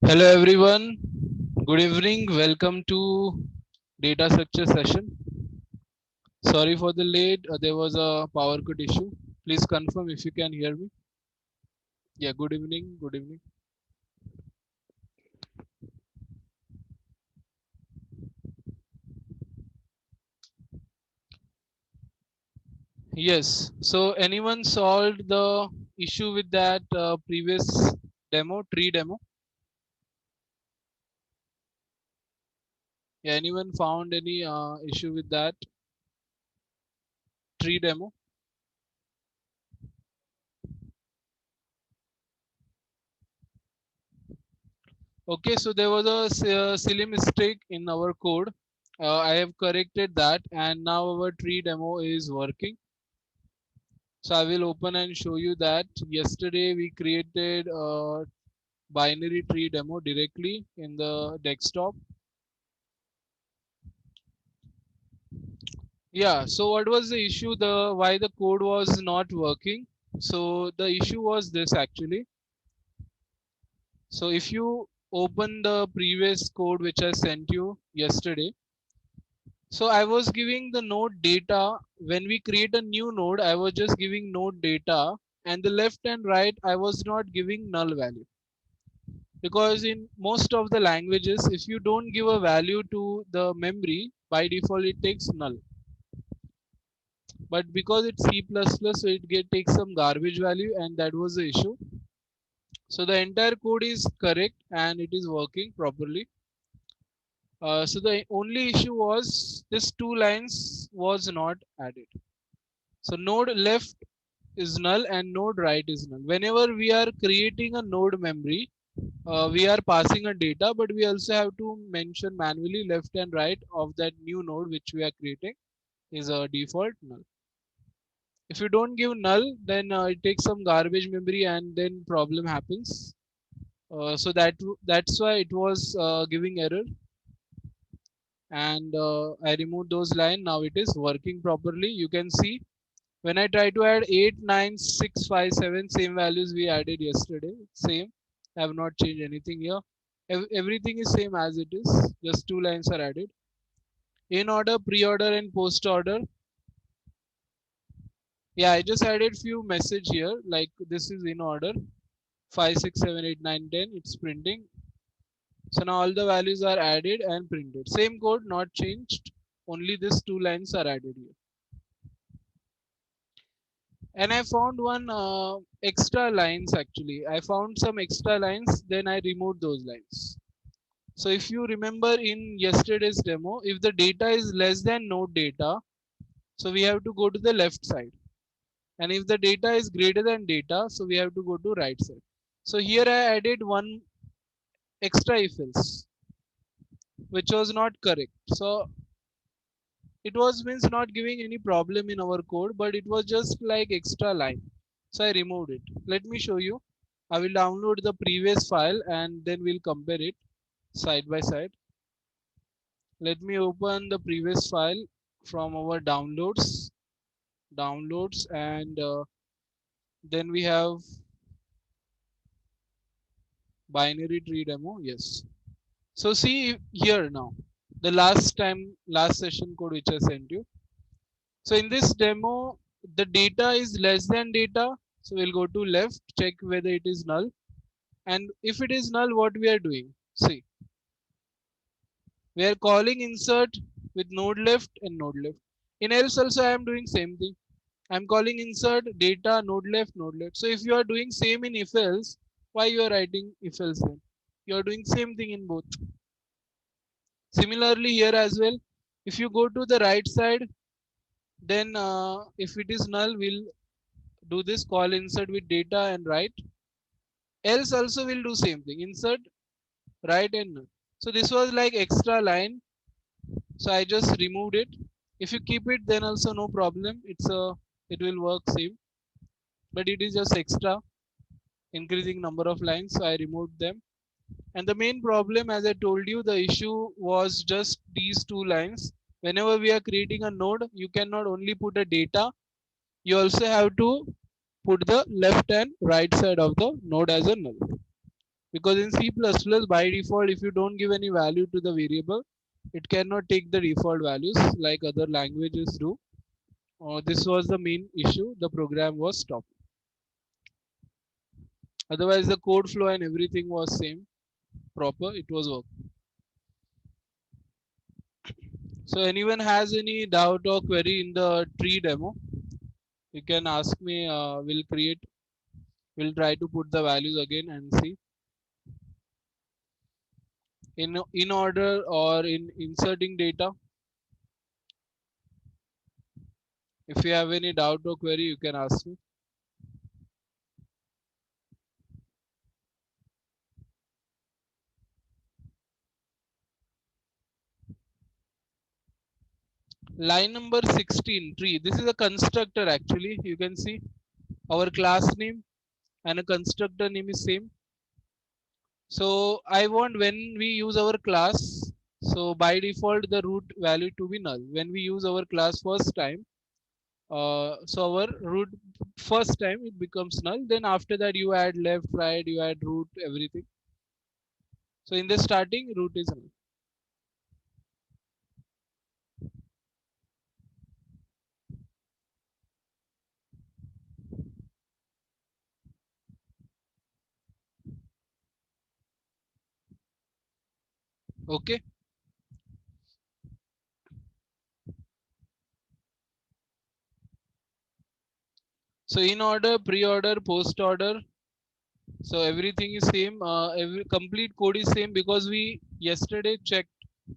Hello everyone, good evening. Welcome to data structure session. Sorry for the late. There was a power cut issue. Please confirm if you can hear me. Yeah, good evening. Good evening. Yes. So anyone solved the issue with that previous demo, tree demo? Yeah, anyone found any issue with that tree demo? Okay, so there was a silly mistake in our code. I have corrected that, and now our tree demo is working. So I will open and show you that yesterday we created a binary tree demo directly in the desktop. Yeah, so what was the issue? The why the code was not working? So the issue was this actually. So if you open the previous code which I sent you yesterday, so I was giving the node data. When we create a new node, I was just giving node data, and the left and right I was not giving null value. Because in most of the languages, if you don't give a value to the memory, by default it takes null. But because it's C++, so it takes some garbage value, and that was the issue. So the entire code is correct and it is working properly. So the only issue was this two lines was not added. So node left is null and node right is null. Whenever we are creating a node memory, we are passing a data, but we also have to mention manually left and right of that new node which we are creating is a default null. If you don't give null, then it takes some garbage memory and then problem happens. So that's why it was giving error, and I removed those line. Now it is working properly. You can see when I try to add 8, 9, 6, 5, 7, same values we added yesterday. Same. I have not changed anything here. Everything is same as it is. Just two lines are added. In order, pre-order, and post-order. Yeah, I just added few message here. Like this is in order. 5, 6, 7, 8, 9, 10. It's printing. So now all the values are added and printed. Same code, not changed. Only these two lines are added here. And I found one extra lines actually. I found some extra lines, then I removed those lines. So if you remember in yesterday's demo, if the data is less than node data, so we have to go to the left side. And if the data is greater than data, so we have to go to right side. So here I added one extra if else, which was not correct. So it was means not giving any problem in our code, but it was just like extra line. So I removed it. Let me show you. I will download the previous file and then we'll compare it side by side. Let me open the previous file from our downloads, and then we have binary tree demo. Yes. So see here now, the last session code which I sent you. So in this demo, the data is less than data. So we'll go to left, check whether it is null. And if it is null, what we are doing? See, we are calling insert with node left and node left. In else also I am doing same thing. I'm calling insert data node left, node left. So if you are doing same in if else, why you are writing if else then? You are doing same thing in both. Similarly here as well, if you go to the right side, then if it is null, we'll do this call insert with data and write. Else also will do same thing, insert, write, and null. So this was like extra line. So I just removed it. If you keep it, then also no problem. It will work same, but it is just extra increasing number of lines. So I removed them. And the main problem, as I told you, the issue was just these two lines. Whenever we are creating a node, you cannot only put a data, you also have to put the left and right side of the node as a null. Because in C++, by default, if you don't give any value to the variable, it cannot take the default values like other languages do. This was the main issue. The program was stopped. Otherwise, the code flow and everything was same, proper. It was working. So anyone has any doubt or query in the tree demo, you can ask me. We'll try to put the values again and see in order or in inserting data. If you have any doubt or query, you can ask me. Line number 16, tree. This is a constructor actually. You can see our class name and a constructor name is same. So I want when we use our class, so by default the root value to be null. When we use our class first time, so our root first time it becomes null. Then after that you add left, right, you add root, everything. So in the starting, root is null. Okay. So in order, pre-order, post-order, so everything is same. Every complete code is same because we yesterday checked.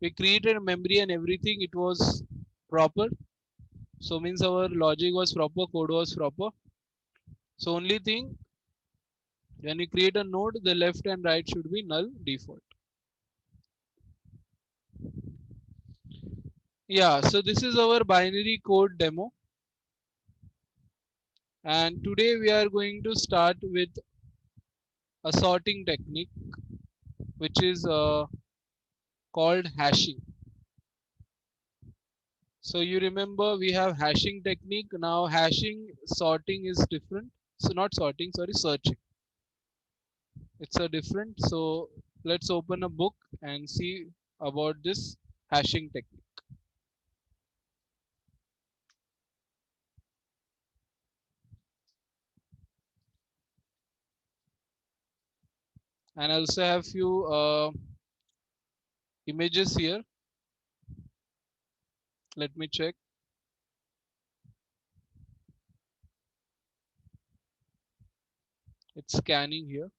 We created a memory and everything. It was proper. So means our logic was proper, code was proper. So only thing when you create a node, the left and right should be null default. Yeah. So this is our binary code demo, and today we are going to start with a sorting technique, which is called hashing. So you remember we have hashing technique. Now hashing sorting is different. So not sorting, sorry, searching. It's a different. So let's open a book and see about this hashing technique. And I also have few images here. Let me check. It's scanning here.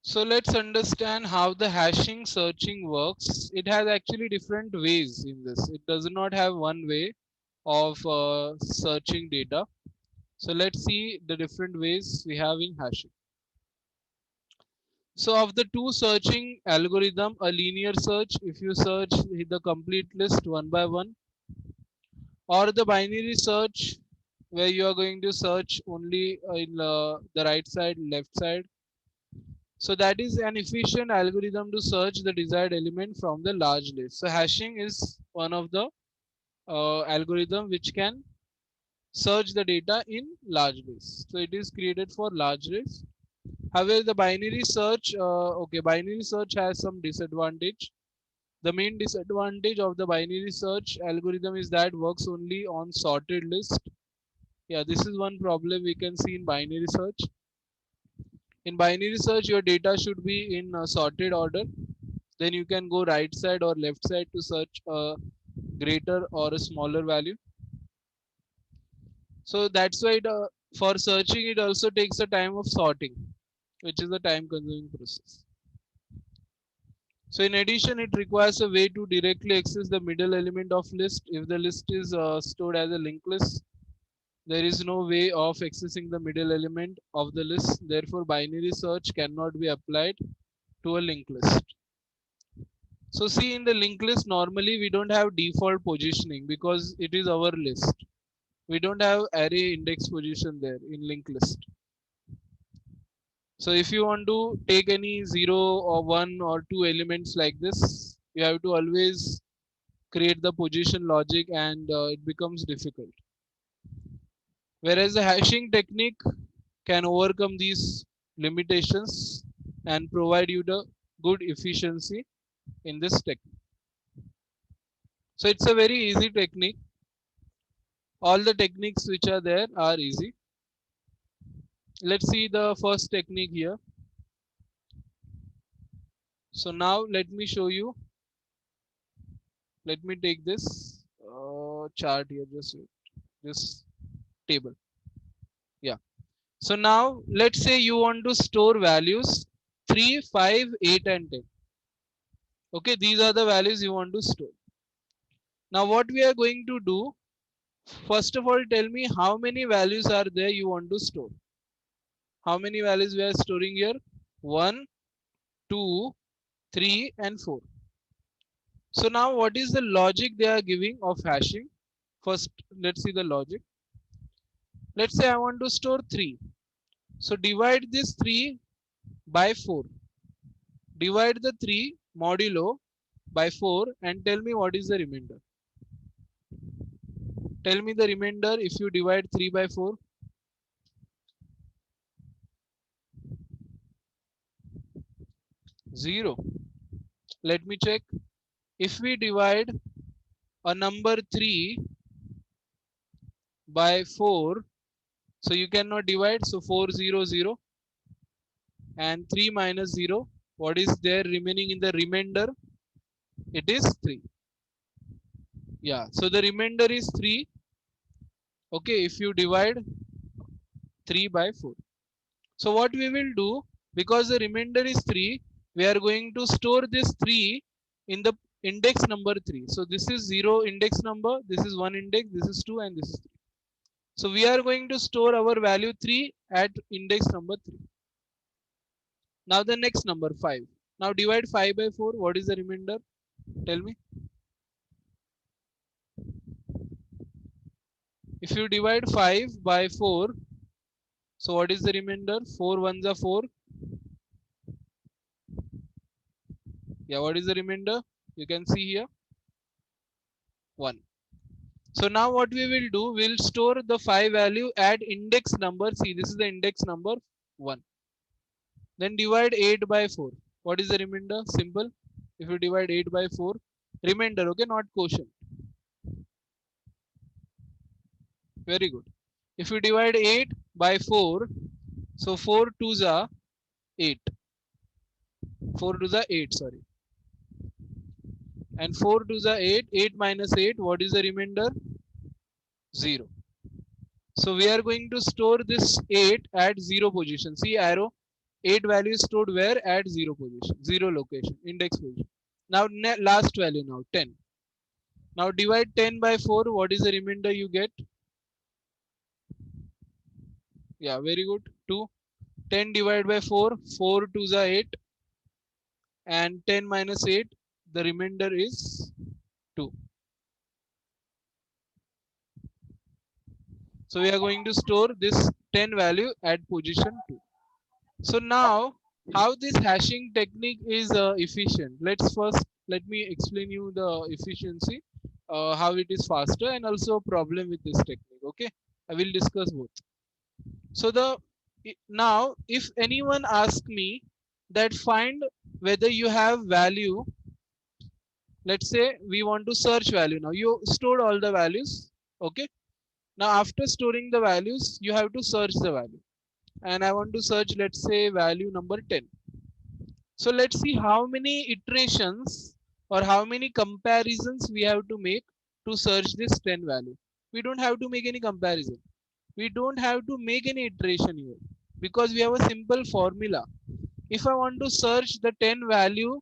So let's understand how the hashing searching works. It has actually different ways in this. It does not have one way of searching data. So let's see the different ways we have in hashing. So of the two searching algorithm, a linear search, if you search the complete list one by one, or the binary search where you are going to search only in the right side, left side. So that is an efficient algorithm to search the desired element from the large list. So hashing is one of the algorithm which can search the data in large lists. So it is created for large lists. However, the binary search, binary search has some disadvantage. The main disadvantage of the binary search algorithm is that works only on sorted list. Yeah, this is one problem we can see in binary search. In binary search, your data should be in sorted order. Then you can go right side or left side to search a greater or a smaller value. So that's why for searching, it also takes a time of sorting, which is a time consuming process. So in addition, it requires a way to directly access the middle element of list if the list is stored as a linked list. There is no way of accessing the middle element of the list. Therefore, binary search cannot be applied to a linked list. So see, in the linked list, normally we don't have default positioning because it is our list. We don't have array index position there in linked list. So if you want to take any 0 or 1 or 2 elements like this, you have to always create the position logic, and it becomes difficult. Whereas the hashing technique can overcome these limitations and provide you the good efficiency in this technique. So it's a very easy technique. All the techniques which are there are easy. Let's see the first technique here. So now let me show you. Let me take this chart here, just this table. Yeah. So now let's say you want to store values 3, 5, 8 and 10. Okay, these are the values you want to store. Now what we are going to do, first of all, tell me how many values are there you want to store. How many values we are storing here? 1, 2, 3 and 4. So now what is the logic they are giving of hashing? First, let's see the logic. Let's say I want to store 3. So divide this 3 by 4. Divide the 3 modulo by 4 and tell me what is the remainder. Tell me the remainder if you divide 3 by 4. 0. Let me check. If we divide a number 3 by 4, so you cannot divide, so 4 0 0 and 3 minus 0, what is there remaining in the remainder? It is 3. Yeah, so the remainder is 3. Okay, if you divide 3 by 4. So what we will do, because the remainder is 3, we are going to store this 3 in the index number 3. So this is 0 index number, this is 1 index, this is 2 and this is 3. So we are going to store our value 3 at index number 3. Now the next number 5. Now divide 5 by 4. What is the remainder? Tell me. If you divide 5 by 4, so what is the remainder? 4 ones are 4. Yeah, what is the remainder? You can see here 1. So now what we will do, we'll store the 5 value at index number. See, this is the index number 1. Then divide 8 by 4. What is the remainder? Simple. If you divide 8 by 4, remainder, okay, not quotient. Very good. If you divide 8 by 4, so 4 2s are 8. 4 2s are 8, sorry. And 4 2s are 8. 8 minus 8, what is the remainder? 0. So we are going to store this 8 at 0 position. See arrow, 8 value is stored where? At 0 position, 0 location, index position. Now last value now, 10. Now divide 10 by 4, what is the remainder you get? Yeah, very good, 2. 10 divided by 4, 4 2s are 8. And 10 minus 8, the remainder is 2. So we are going to store this 10 value at position 2. So now how this hashing technique is efficient. Let me explain you the efficiency, how it is faster and also a problem with this technique. Okay, I will discuss both. So now if anyone asks me that find whether you have value, let's say we want to search value. Now you stored all the values. Okay, now after storing the values you have to search the value, and I want to search, let's say, value number 10. So let's see how many iterations or how many comparisons we have to make to search this 10 value. We don't have to make any comparison. We don't have to make any iteration here because we have a simple formula. If I want to search the 10 value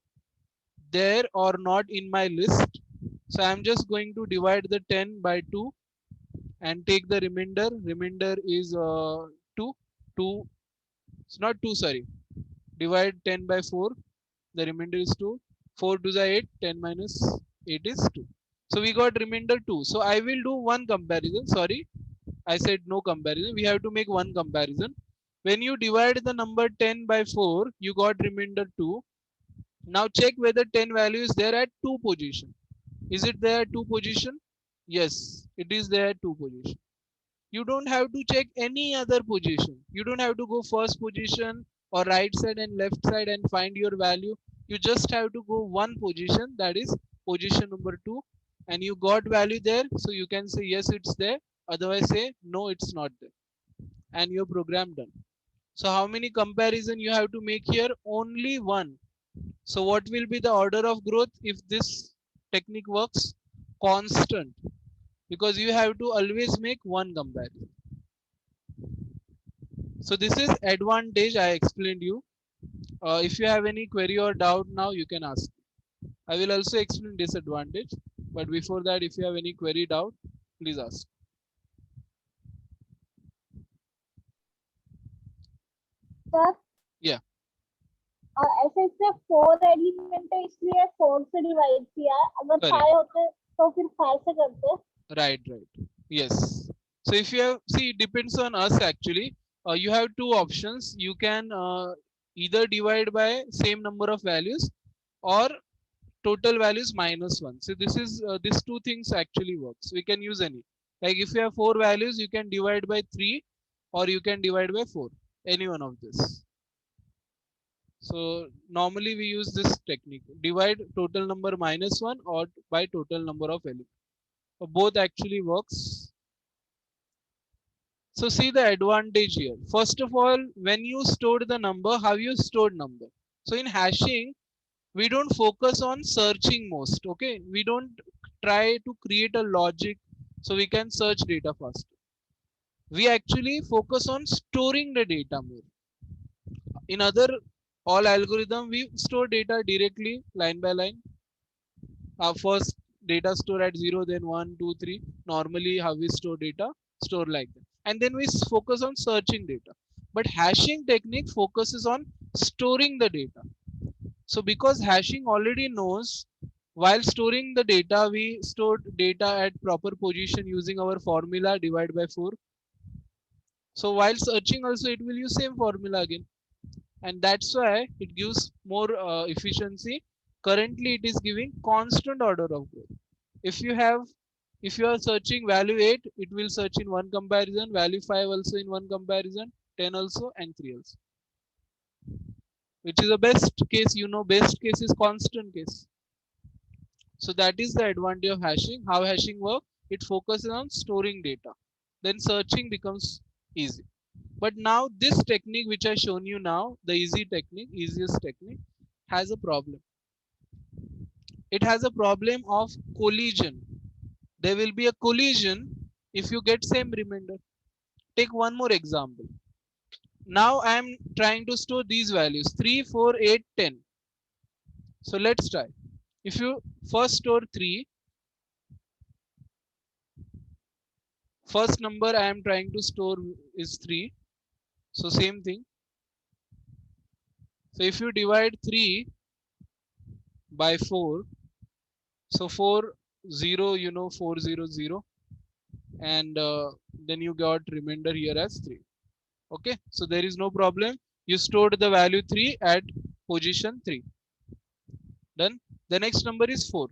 there or not in my list, so I'm just going to divide the 10 by 2 and take the remainder. Remainder is 2. 2. It's not 2, sorry. Divide 10 by 4. The remainder is 2. 4 to the 8. 10 minus 8 is 2. So we got remainder 2. So I will do one comparison. Sorry, I said no comparison. We have to make one comparison. When you divide the number 10 by 4, you got remainder 2. Now check whether 10 value is there at 2 position. Is it there at 2 position? Yes, it is there at 2 position. You don't have to check any other position. You don't have to go first position or right side and left side and find your value. You just have to go one position, that is position number 2, and you got value there. So you can say yes, it's there. Otherwise say no, it's not there, and your program done. So how many comparison you have to make here? Only one. So what will be the order of growth if this technique works? Constant, because you have to always make one comparison. So this is advantage I explained you. If you have any query or doubt now, you can ask. I will also explain disadvantage, but before that, if you have any query doubt, please ask. Sir Yeah, ऐसे इससे 4 element है इसलिए 4 से divide किया है, अगर correct. 5 होते तो फिर 5 से करते. Right, right. Yes. So if you have, see, it depends on us actually. You have two options. You can either divide by same number of values or total values minus one. So this is these two things actually works. We can use any. Like if you have four values, you can divide by 3 or you can divide by 4. Any one of this. So normally we use this technique. Divide total number minus 1 or by total number of elements. So both actually works. So see the advantage here. First of all, when you stored the number, how you stored number. So in hashing, we don't focus on searching most. Okay, we don't try to create a logic so we can search data faster. We actually focus on storing the data more. In other all algorithm, we store data directly line by line. First data store at 0, then 1, 2, 3. Normally how we store data, store like that, and then we focus on searching data. But hashing technique focuses on storing the data. So because hashing already knows, while storing the data, we stored data at proper position using our formula divide by 4. So while searching also it will use same formula again, and that's why it gives more efficiency. Currently it is giving constant order of growth. If you have, if you are searching value 8, it will search in one comparison, value 5 also in one comparison, 10 also, and 3 also. Which is the best case, you know, best case is constant case. So that is the advantage of hashing. How hashing work? It focuses on storing data. Then searching becomes easy. But now this technique which I shown you now, the easy technique, easiest technique, has a problem. It has a problem of collision. There will be a collision if you get same remainder. Take one more example. Now I am trying to store these values 3, 4, 8, 10. So let's try. If you first store 3, first number I am trying to store is 3. So same thing. So if you divide 3 by 4, so 4, 0, you know, 4, 0, 0. And then you got remainder here as 3. Okay, so there is no problem. You stored the value 3 at position 3. Done. The next number is 4.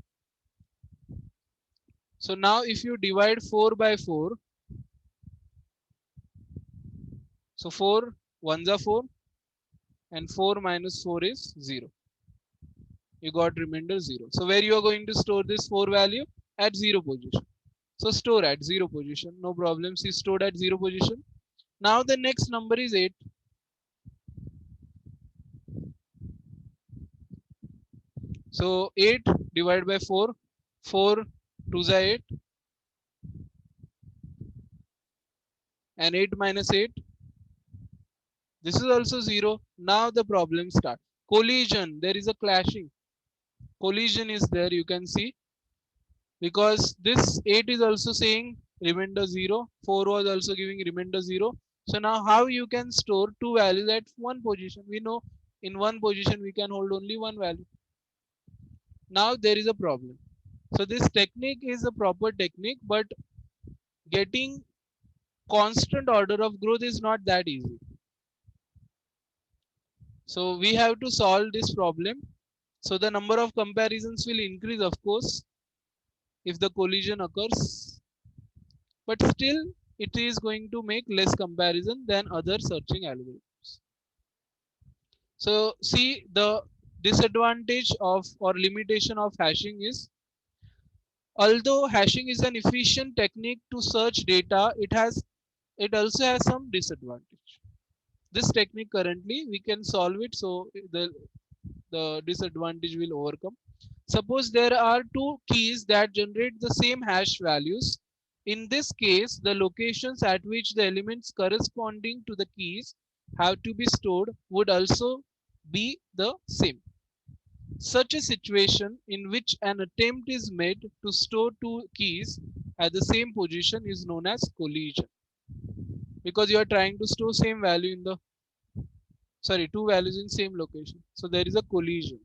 So now if you divide 4 by 4, so 4 ones are 4 and 4 minus 4 is 0. You got remainder 0. So where you are going to store this 4 value? At 0 position. So store at 0 position. No problem. See, stored at 0 position. Now the next number is 8. So 8 divided by 4. 4 2 is 8. And 8 minus 8. This is also 0. Now the problem starts. Collision. There is a clashing. Collision is there, you can see. Because this 8 is also saying remainder 0. 4 was also giving remainder 0. So now how you can store two values at one position? We know in one position we can hold only one value. Now there is a problem. So this technique is a proper technique, but getting constant order of growth is not that easy. So we have to solve this problem. So the number of comparisons will increase, of course, if the collision occurs, but still it is going to make less comparison than other searching algorithms. So see, the disadvantage of or limitation of hashing is, although hashing is an efficient technique to search data, it also has some disadvantage. This technique currently we can solve it, so the disadvantage will overcome. Suppose there are two keys that generate the same hash values. In this case, the locations at which the elements corresponding to the keys have to be stored would also be the same. Such a situation in which an attempt is made to store two keys at the same position is known as collision, because you are trying to store same value in the, sorry, two values in same location. So there is a collision.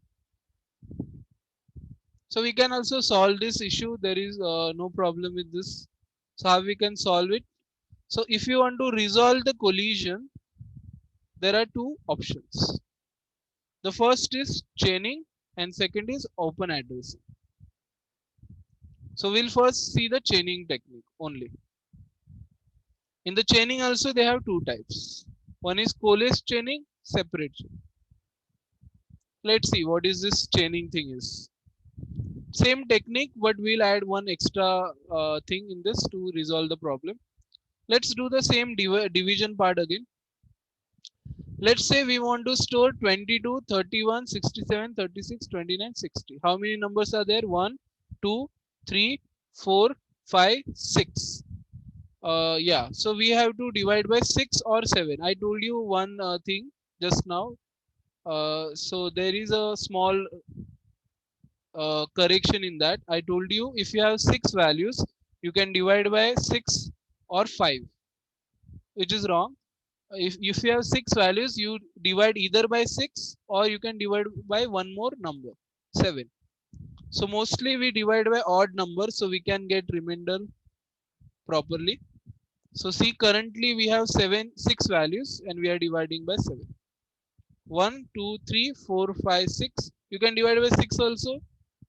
So we can also solve this issue. There is no problem with this. So how we can solve it? So if you want to resolve the collision, there are two options. The first is chaining and second is open addressing. So we'll first see the chaining technique only. In the chaining also they have two types. One is coalesce chaining, separate chaining. Let's see what is this chaining thing is. Same technique, but we'll add one extra thing in this to resolve the problem. Let's do the same division part again. Let's say we want to store 22, 31, 67, 36, 29, 60. How many numbers are there? 1, 2, 3, 4, 5, 6. Yeah, so we have to divide by 6 or 7. I told you one thing just now. So there is a small correction in that. I told you if you have 6 values, you can divide by 6 or 5, which is wrong. If you have 6 values, you divide either by 6 or you can divide by one more number, 7. So mostly we divide by odd numbers so we can get remainder properly. So see, currently we have 6 values and we are dividing by 7. 1, 2, 3, 4, 5, 6. You can divide by 6 also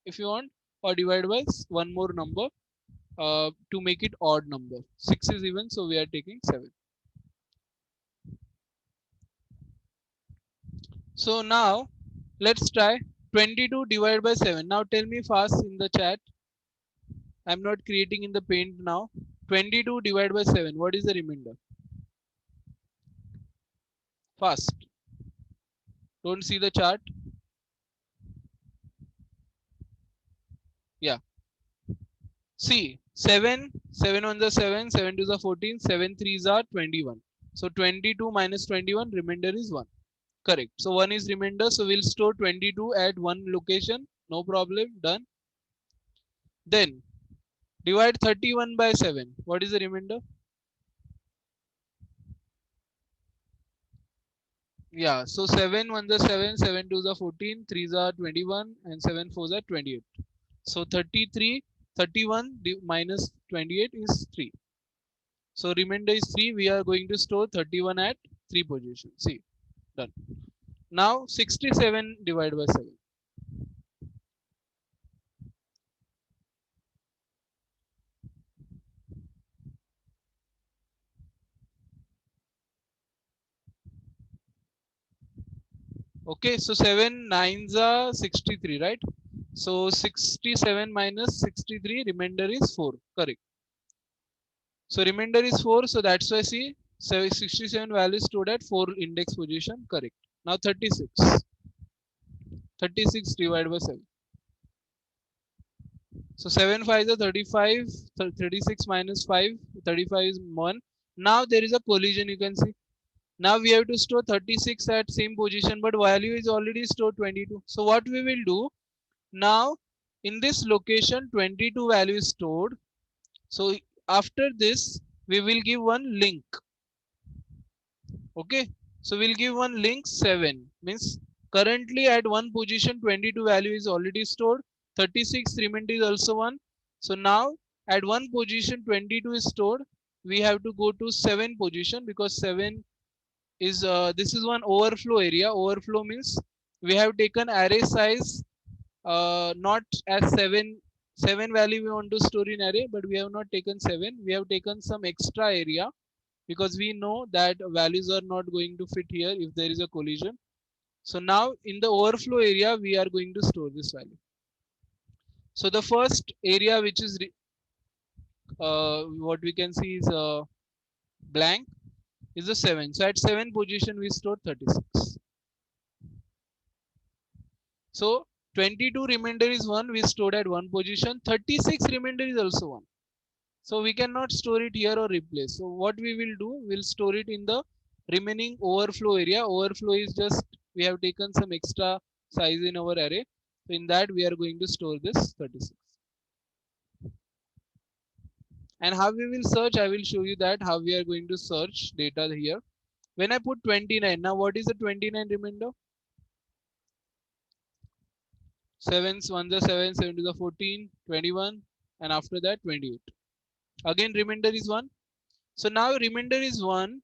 if you want, or divide by one more number to make it odd number. 6 is even, so we are taking 7. So now let's try 22 divided by 7. Now tell me fast in the chat. I'm not creating in the paint now. 22 divided by 7. What is the remainder? Fast. Don't see the chart. Yeah. See, 7, 7 on the 7, 7 to the 14, 7 3s are 21. So 22 minus 21, remainder is 1. Correct. So 1 is remainder. So we'll store 22 at one location. No problem. Done. Then divide 31 by 7. What is the remainder? Yeah. So 7 1 the 7, 7 2 the 14, 3s are 21, and 7 4s are 28. So 33, 31 minus 28 is 3. So remainder is 3. We are going to store 31 at 3 position. See, done. Now 67 divided by 7. Okay, so 7 9s are 63, right? So 67 minus 63, remainder is 4. Correct. So remainder is 4. So that's why see, 67 value stored at 4 index position. Correct. Now 36. 36 divided by 7. So 7 5 is 35. 36 minus 5. 35 is 1. Now there is a collision, you can see. Now we have to store 36 at same position, but value is already stored 22. So what we will do now, in this location 22 value is stored. So after this, we will give one link. Okay, so we'll give one link 7 means currently at one position 22 value is already stored, 36 remainder is also one. So now at one position 22 is stored, we have to go to 7 position because 7 is this is one overflow area. Overflow means we have taken array size not as 7 value we want to store in array, but we have not taken 7, we have taken some extra area because we know that values are not going to fit here if there is a collision. So now in the overflow area, we are going to store this value. So the first area which is what we can see is blank is the 7. So at 7 position, we store 36. So 22 remainder is 1, we stored at 1 position. 36 remainder is also 1. So we cannot store it here or replace. So what we will do, we'll store it in the remaining overflow area. Overflow is just we have taken some extra size in our array. So in that we are going to store this 36. And how we will search, I will show you that how we are going to search data here. When I put 29, now what is the 29 remainder? 7s, 1s are 7, 7 to the 14, 21, and after that 28. Again remainder is 1. So now remainder is 1.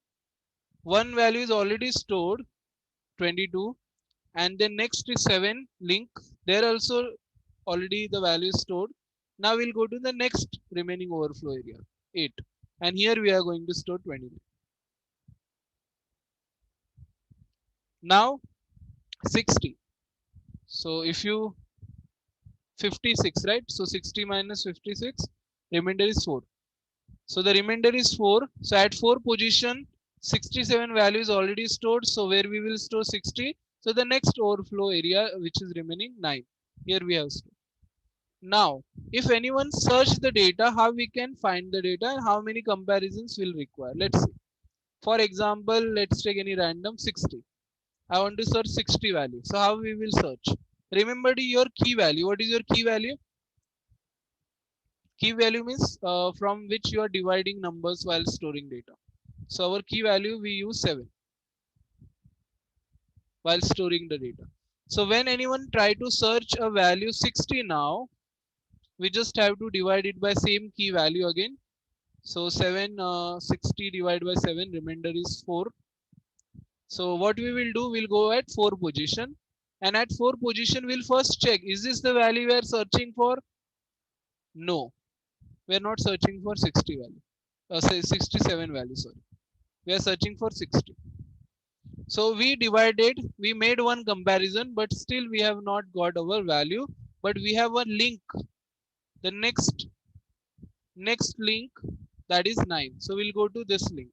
One value is already stored, 22, and then next is 7 link. There also already the value is stored. Now we'll go to the next remaining overflow area, 8, and here we are going to store 20. Now 60. So if you 56, right? So 60 minus 56, remainder is 4. So the remainder is 4. So at 4 position, 67 value is already stored. So where we will store 60. So the next overflow area which is remaining 9. Here we have stored. Now, if anyone search the data, how we can find the data and how many comparisons will require. Let's see. For example, let's take any random 60. I want to search 60 value. So how we will search? Remember your key value. What is your key value? Key value means from which you are dividing numbers while storing data. So our key value we use 7 while storing the data. So when anyone try to search a value 60 now, we just have to divide it by same key value again. So 7 60 divided by 7 remainder is 4. So what we will do, we'll go at 4 position, and at 4 position we'll first check is this the value we are searching for? No, we are not searching for 60 value. Say 67 value, sorry. We are searching for 60. So we divided, we made one comparison, but still we have not got our value, but we have a link. The next link, that is 9. So we'll go to this link.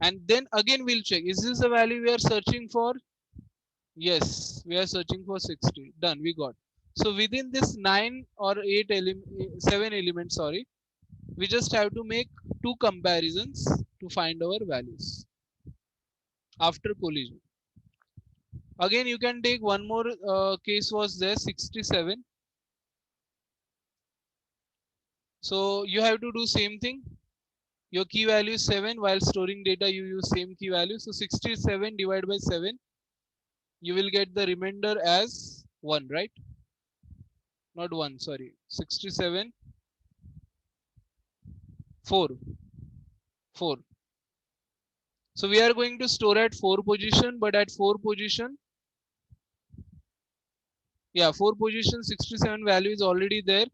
And then again we'll check, is this the value we are searching for? Yes, we are searching for 60. Done, we got. So within this 9 or 8 7 elements, sorry, we just have to make 2 comparisons to find our values after collision. Again, you can take one more case was there, 67. So you have to do same thing. Your key value is 7. While storing data, you use same key value. So 67 divided by 7, you will get the remainder as 1, right? Not 1, sorry. 67, 4. 4. So we are going to store at 4 position, but at 4 position, yeah, 4 position 67 value is already there.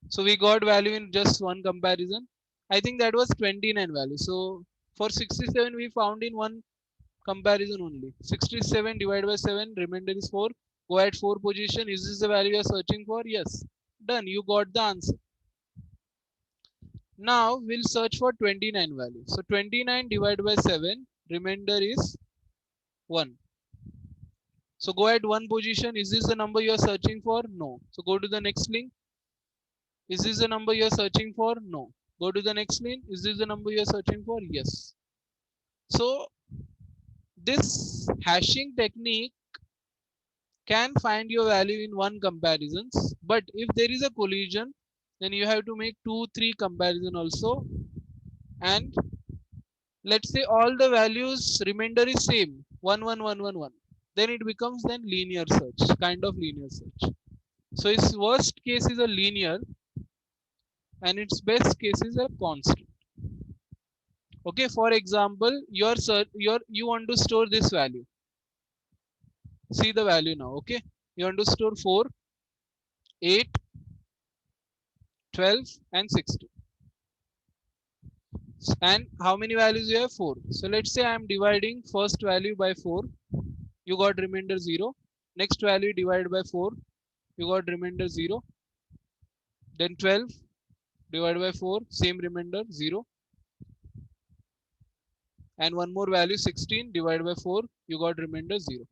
So we got value in just one comparison. I think that was 29 value. So for 67 we found in one comparison only. 67 divided by 7, remainder is 4. Go at 4 position. Is this the value you are searching for? Yes. Done. You got the answer. Now we'll search for 29 value. So 29 divided by 7, remainder is 1. So go at 1 position. Is this the number you are searching for? No. So go to the next link. Is this the number you are searching for? No. Go to the next link. Is this the number you are searching for? Yes. So this hashing technique can find your value in one comparisons, but if there is a collision, then you have to make 2 3 comparison also, and let's say all the values remainder is same, 1 1 1 1 1, then it becomes then linear search, kind of linear search. So its worst case is a linear and its best case is a constant. Okay, for example, you want to store this value. See the value now. Okay, you want to store 4, 8, 12 and 16. And how many values you have? 4. So let's say I am dividing first value by 4, you got remainder 0. Next value divide by 4, you got remainder 0. Then 12 divided by 4, same remainder 0. And one more value 16 divided by 4, you got remainder 0.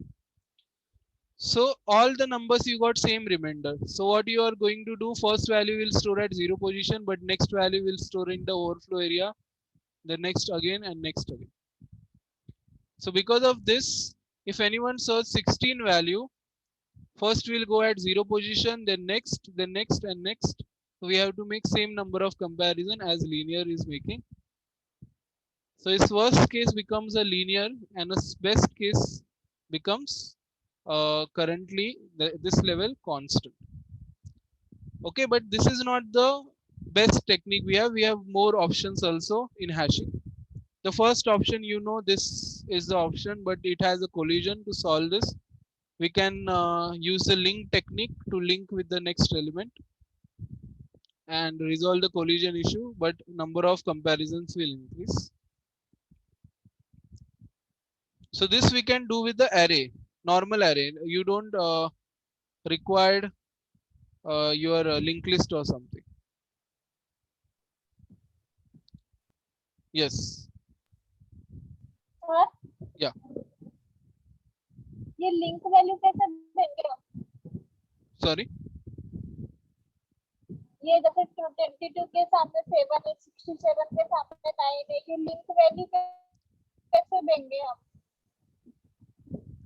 So all the numbers you got same remainder. So what you are going to do, first value will store at 0 position, but next value will store in the overflow area, the next again and next again. So because of this, if anyone search 16 value, first we'll go at 0 position, then next and next. So we have to make same number of comparison as linear is making. So its worst case becomes a linear and its best case becomes currently this level constant. Okay, but this is not the best technique we have. We have more options also in hashing. The first option, you know, this is the option, but it has a collision. To solve this, we can use the link technique to link with the next element and resolve the collision issue, but number of comparisons will increase. So this we can do with the array, normal array. You don't require your linked list or something. Yes. Sir Yeah. ये link value कैसे देंगे हम? Sorry. ये जैसे 222 के सामने 7 है, 67 के सामने 9 है, ये लिंक वैल्यू कैसे देंगे हम?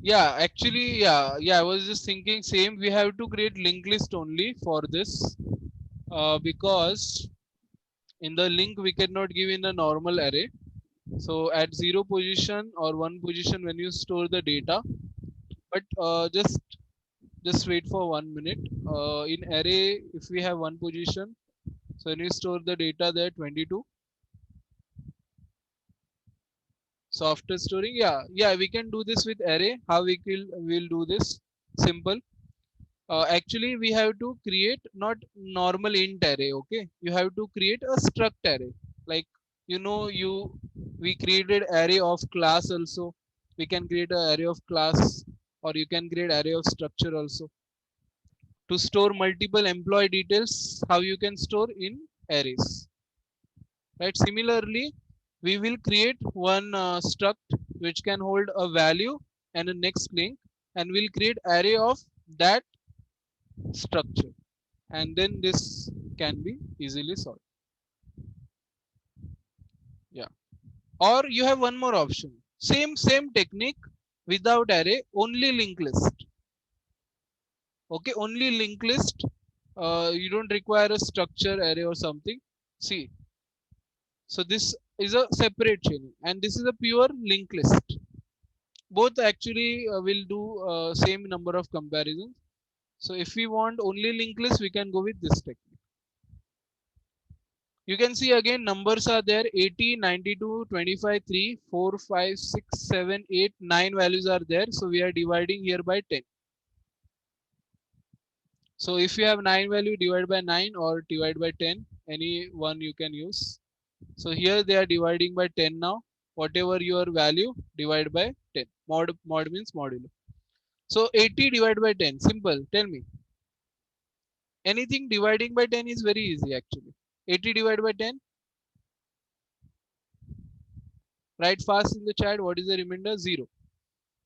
Yeah, actually, I was just thinking same. We have to create linked list only for this because in the link we cannot give in a normal array. So at 0 position or 1 position when you store the data, but just wait for 1 minute. In array, if we have 1 position, so when you store the data there 22. So after storing, we can do this with array. How will do this? Simple. Actually, we have to create not normal int array. Okay, you have to create a struct array. Like we created array of class also. We can create an array of class, or you can create array of structure also. To store multiple employee details, how you can store in arrays. Right. Similarly, we will create one struct which can hold a value and a next link, and we'll create array of that structure, and then this can be easily solved. Yeah. Or you have one more option, same technique without array, only linked list. Okay, only linked list. You don't require a structure array or something. See, so this is a separate chain and this is a pure linked list. Both actually will do same number of comparisons. So if we want only linked list, we can go with this technique. You can see again numbers are there, 80, 92, 25, 3, 4, 5, 6, 7, 8, 9 values are there. So we are dividing here by 10. So if you have 9 value, divide by 9 or divide by 10, any one you can use. So here they are dividing by 10 now. Whatever your value, divide by 10. Mod means modulo. So 80 divided by 10, simple, tell me. Anything dividing by 10 is very easy actually. 80 divided by 10. Write fast in the chat, what is the remainder? 0.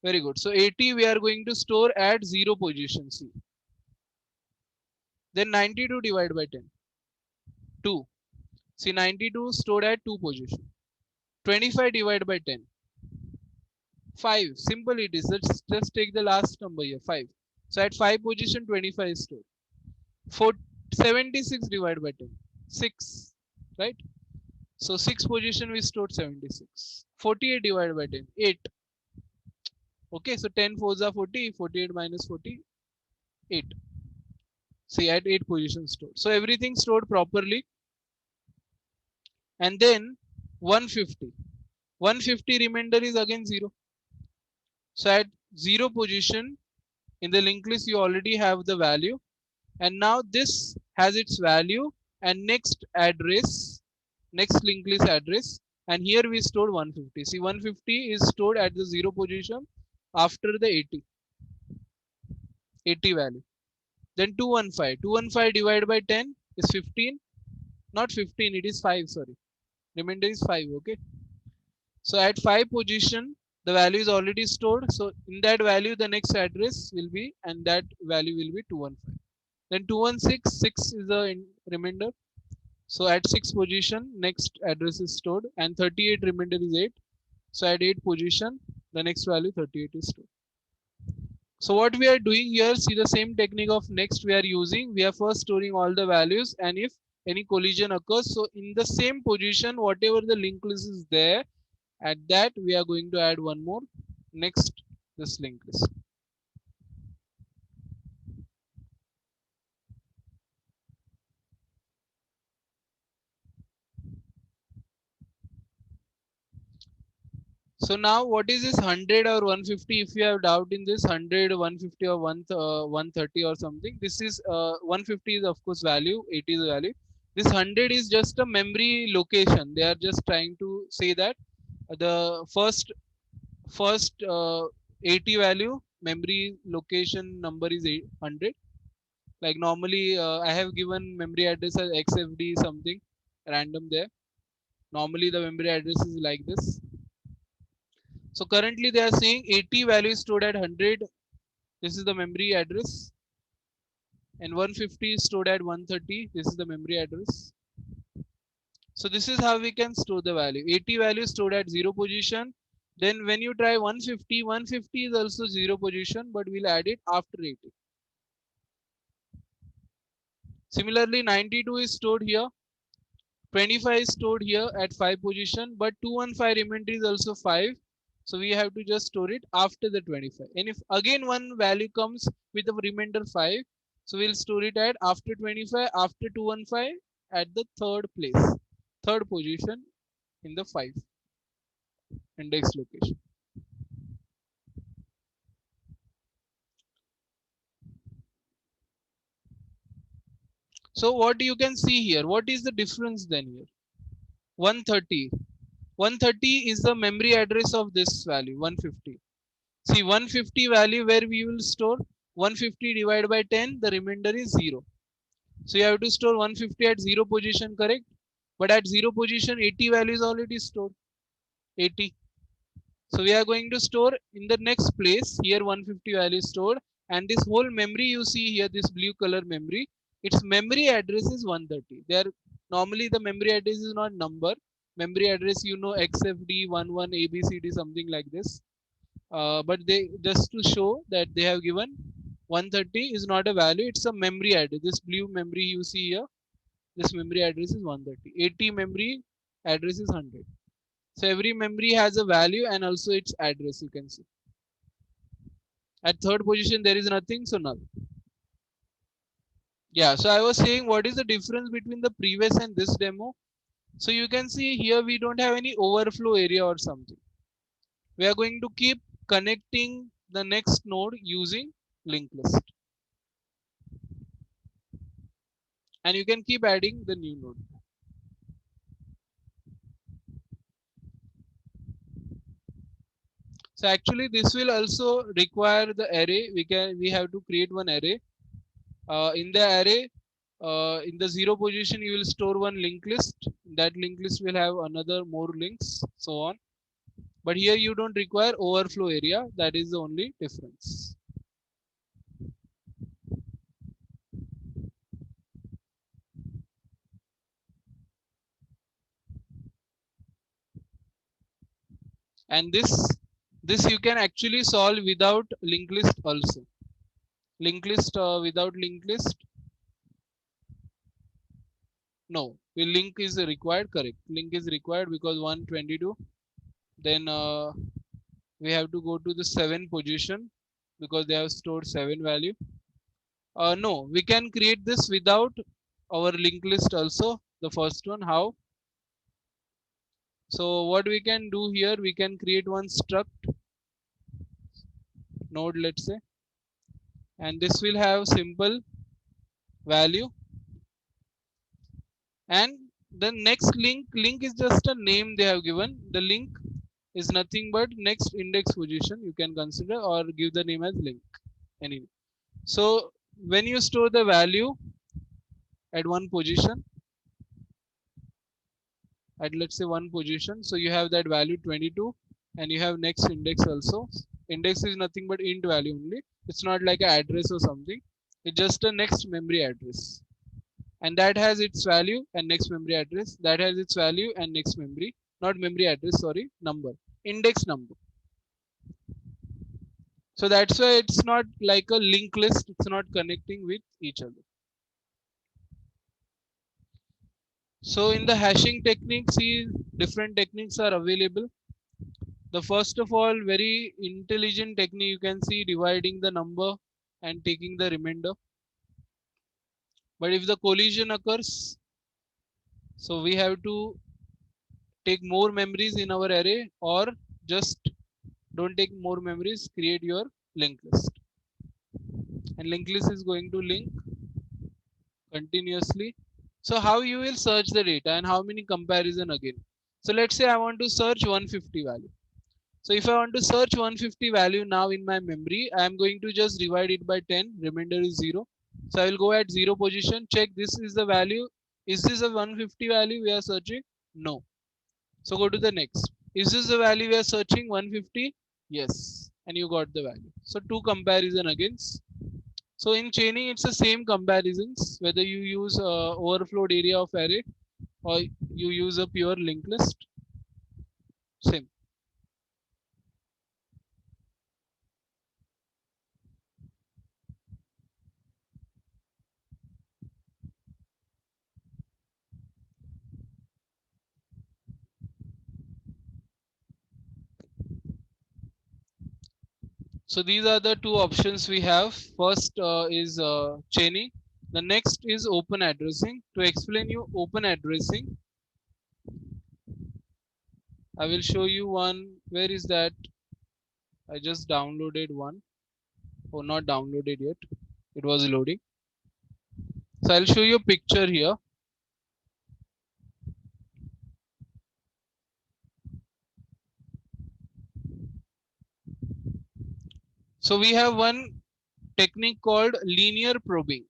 Very good. So 80 we are going to store at 0 position, see. Then 92 divided by 10. 2. See, 92 stored at 2 position. 25 divided by 10. 5. Simple it is. Let's just take the last number here, 5. So at 5 position, 25 is stored. 76 divided by 10, 6, right? So 6 position we stored 76. 48 divided by 10, 8. Okay, so 10 fours are 40, 48 minus 40, 8. See, at 8 positions stored. So everything stored properly. And then 150. 150 remainder is again 0. So at 0 position in the linked list, you already have the value. And now this has its value and next address, next linked list address. And here we stored 150. See, 150 is stored at the 0 position after the 80 value. Then 215. 215 divided by 10 is 15. Not 15, it is 5, sorry. Remainder is 5, okay. So at 5 position, the value is already stored. So in that value, the next address will be, and that value will be 215. Then 216, 6 is the remainder. So at 6 position, next address is stored, and 38 remainder is 8. So at 8 position, the next value 38 is stored. So what we are doing here, see the same technique of next we are using. We are first storing all the values, and if any collision occurs, so in the same position, whatever the linked list is there, at that we are going to add one more next this linked list. So now what is this 100 or 150? If you have doubt in this 100, 150 or 130 or something, this is 150 is of course value, 80 is value. This 100 is just a memory location. They are just trying to say that the first 80 value memory location number is 800. Like normally I have given memory address as XFD something random there. Normally the memory address is like this. So currently they are saying 80 value is stored at 100. This is the memory address. And 150 is stored at 130. This is the memory address. So this is how we can store the value. 80 value stored at 0 position. Then when you try 150, 150 is also 0 position, but we'll add it after 80. Similarly, 92 is stored here. 25 is stored here at 5 position, but 215 remainder is also 5. So we have to just store it after the 25. And if again one value comes with the remainder 5, so we'll store it at after 25, after 215 at the third place, third position in the 5 index location. So what you can see here, what is the difference then here? 130. 130 is the memory address of this value, 150. See 150 value where we will store 150 divided by 10, the remainder is 0. So you have to store 150 at 0 position, correct? But at 0 position, 80 value is already stored, 80. So we are going to store in the next place, here 150 value is stored. And this whole memory you see here, this blue color memory, its memory address is 130. There normally the memory address is not number. Memory address, you know, XFD 11 ABCD something like this. But they just to show that they have given 130 is not a value, it's a memory address. This blue memory you see here, this memory address is 130. 80 memory address is 100. So every memory has a value and also its address, you can see. At third position there is nothing, so null. Yeah, so I was saying what is the difference between the previous and this demo. So you can see here we don't have any overflow area or something. We are going to keep connecting the next node using linked list. And you can keep adding the new node. So actually this will also require the array. We have to create one array. In the array, in the 0 position, you will store one linked list. That linked list will have another more links, so on. But here you don't require overflow area. That is the only difference. And this you can actually solve without linked list also. Linked list without linked list. No, the link is required. Correct, link is required because 122. Then we have to go to the 7 position because they have stored 7 value. No, we can create this without our linked list also. The first one, how? So what we can do here, we can create one struct node, let's say, and this will have simple value. And the next link is just a name they have given. The link is nothing but next index position you can consider, or give the name as link anyway. So when you store the value at one position, at let's say one position, so you have that value 22, and you have next index also. Index is nothing but int value only. It's not like an address or something. It's just a next memory address, and that has its value and next memory address. That has its value and next memory, not memory address, sorry, number, index number. So that's why it's not like a linked list. It's not connecting with each other. So in the hashing techniques, different techniques are available. The first of all, very intelligent technique, you can see dividing the number and taking the remainder. But if the collision occurs, so we have to take more memories in our array, or just don't take more memories, create your linked list. And linked list is going to link continuously. So how you will search the data and how many comparison again. So let's say I want to search 150 value. So if I want to search 150 value now in my memory, I am going to just divide it by 10. Remainder is 0. So I will go at 0 position, check this is the value. Is this a 150 value we are searching? No. So go to the next. Is this the value we are searching? 150? Yes. And you got the value. So two comparison against. So in chaining, it's the same comparisons, whether you use overflowed area of array or you use a pure linked list. Same. So these are the two options we have. First is chaining. The next is open addressing. To explain you open addressing, I will show you one. Where is that? I just downloaded one. Oh, not downloaded yet. It was loading. So I'll show you a picture here. So we have one technique called linear probing.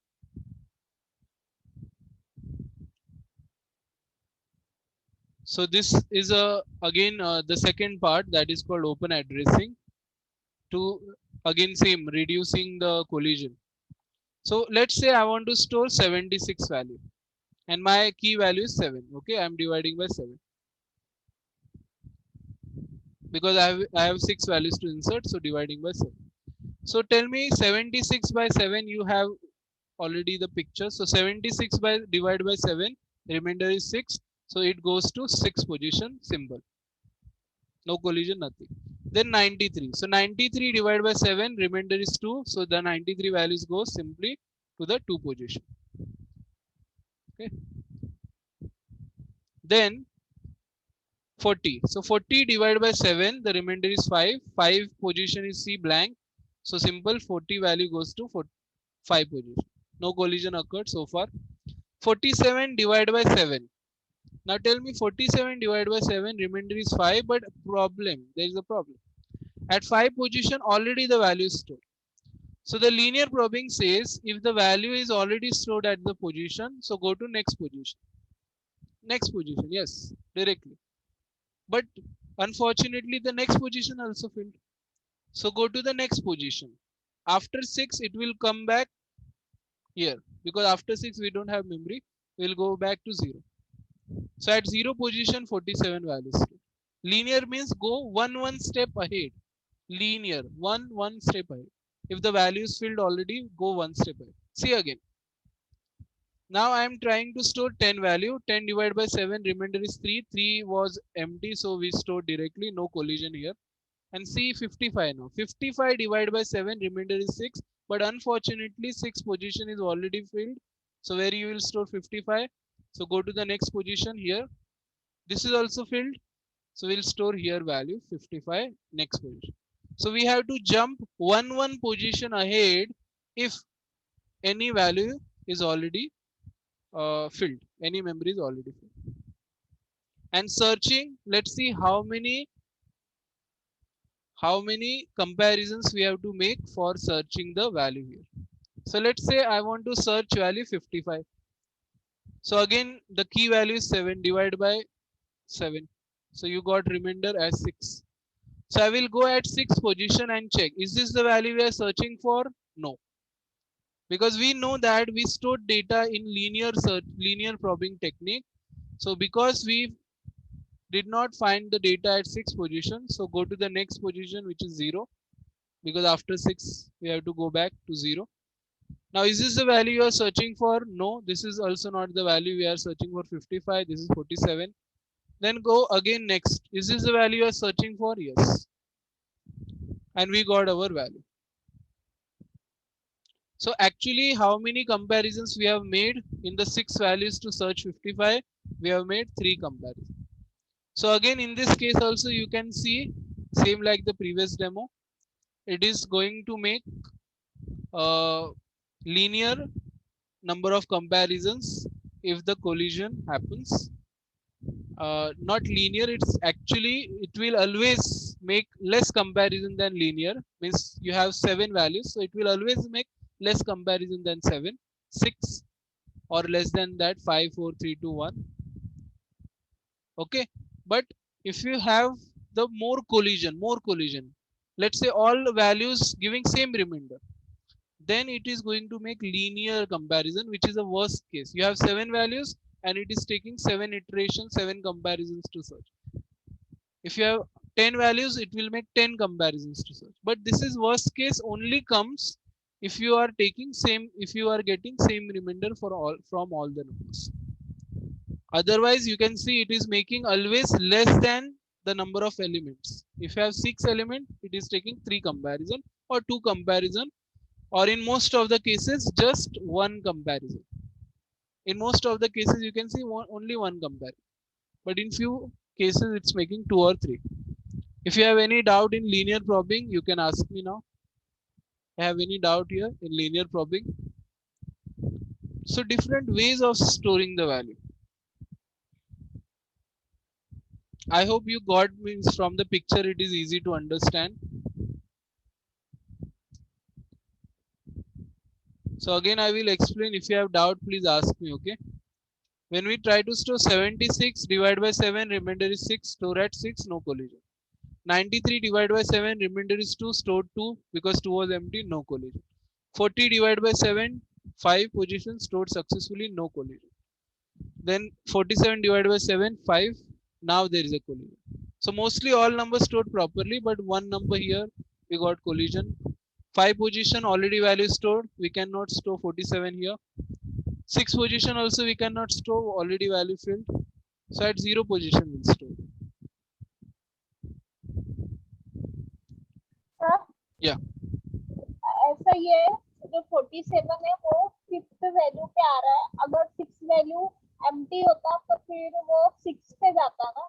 So this is again the second part, that is called open addressing, to again same reducing the collision. So let's say I want to store 76 value and my key value is 7. Okay, I'm dividing by 7 because I have 6 values to insert, so dividing by 7. So tell me 76 by 7, you have already the picture. So 76 by divided by 7, remainder is 6. So it goes to 6 position symbol. No collision, nothing. Then 93. So 93 divided by 7, remainder is 2. So the 93 values go simply to the 2 position. Okay. Then 40. So 40 divided by 7, the remainder is 5. 5 position is C blank. So simple 40 value goes to 5 position. No collision occurred so far. 47 divided by 7. Now tell me 47 divided by 7, remainder is 5, but problem, there is a problem. At 5 position, already the value is stored. So the linear probing says if the value is already stored at the position, so go to next position. Next position, yes, directly. But unfortunately, the next position also filled. So go to the next position. After 6, it will come back here because after 6, we don't have memory. We'll go back to 0. So at 0 position, 47 values. Linear means go one step ahead. Linear, one step ahead. If the value is filled already, go one step ahead. See again. Now I am trying to store 10 value. 10 divided by 7, remainder is 3. 3 was empty, so we stored directly, no collision here. And see 55 now. 55 divided by 7, remainder is 6. But unfortunately, 6 position is already filled. So where you will store 55? So go to the next position here. This is also filled. So we'll store here value 55, next position. So we have to jump one position ahead if any value is already filled. Any memory is already filled. And searching, let's see how many comparisons we have to make for searching the value here. So let's say I want to search value 55. So again, the key value is 7 divided by 7. So you got remainder as 6. So I will go at 6 position and check. Is this the value we are searching for? No. Because we know that we stored data in linear search, linear probing technique. So because we did not find the data at 6 position, so go to the next position, which is 0, because after 6 we have to go back to 0. Now is this the value you are searching for? No, this is also not the value we are searching for. 55, this is 47. Then go again next. Is this the value you are searching for? Yes, and we got our value. So actually, how many comparisons we have made in the 6 values to search 55? We have made 3 comparisons. So again, in this case also you can see same like the previous demo. It is going to make linear number of comparisons if the collision happens. Not linear, it's actually, it will always make less comparison than linear. Means you have 7 values, so it will always make less comparison than 7, 6, or less than that, 5, 4, 3, 2, 1. Okay, but if you have the more collision, let's say all values giving same remainder, then it is going to make linear comparison, which is a worst case. You have 7 values and it is taking 7 iterations, 7 comparisons to search. If you have 10 values, it will make 10 comparisons to search. But this is worst case, only comes if you are taking same, if you are getting same remainder for all, from all the numbers. Otherwise you can see it is making always less than the number of elements. If you have 6 element, it is taking 3 comparison or 2 comparison, or in most of the cases just one comparison. In most of the cases you can see only one comparison, but in few cases it's making 2 or 3. If you have any doubt in linear probing, you can ask me now. I have any doubt here in linear probing? So different ways of storing the value. I hope you got, means from the picture it is easy to understand. So again I will explain. If you have doubt, please ask me. Okay, when we try to store 76 divided by 7, remainder is 6, store at 6, no collision. 93 divided by 7, remainder is 2, stored 2 because 2 was empty, no collision. 40 divided by 7, 5 position, stored successfully, no collision. Then 47 divided by 7, 5, now there is a collision. So mostly all numbers stored properly, but one number here we got collision. 5 position already value stored, we cannot store 47 here. 6 position also we cannot store, already value filled. So at 0 position we'll store. Sir Yeah. ऐसा ये है, जो 47 है वो 5th value पे आ रहा है. अगर 6 वैल्यू एम्प्टी होता तो फिर वो 6 पे जाता ना.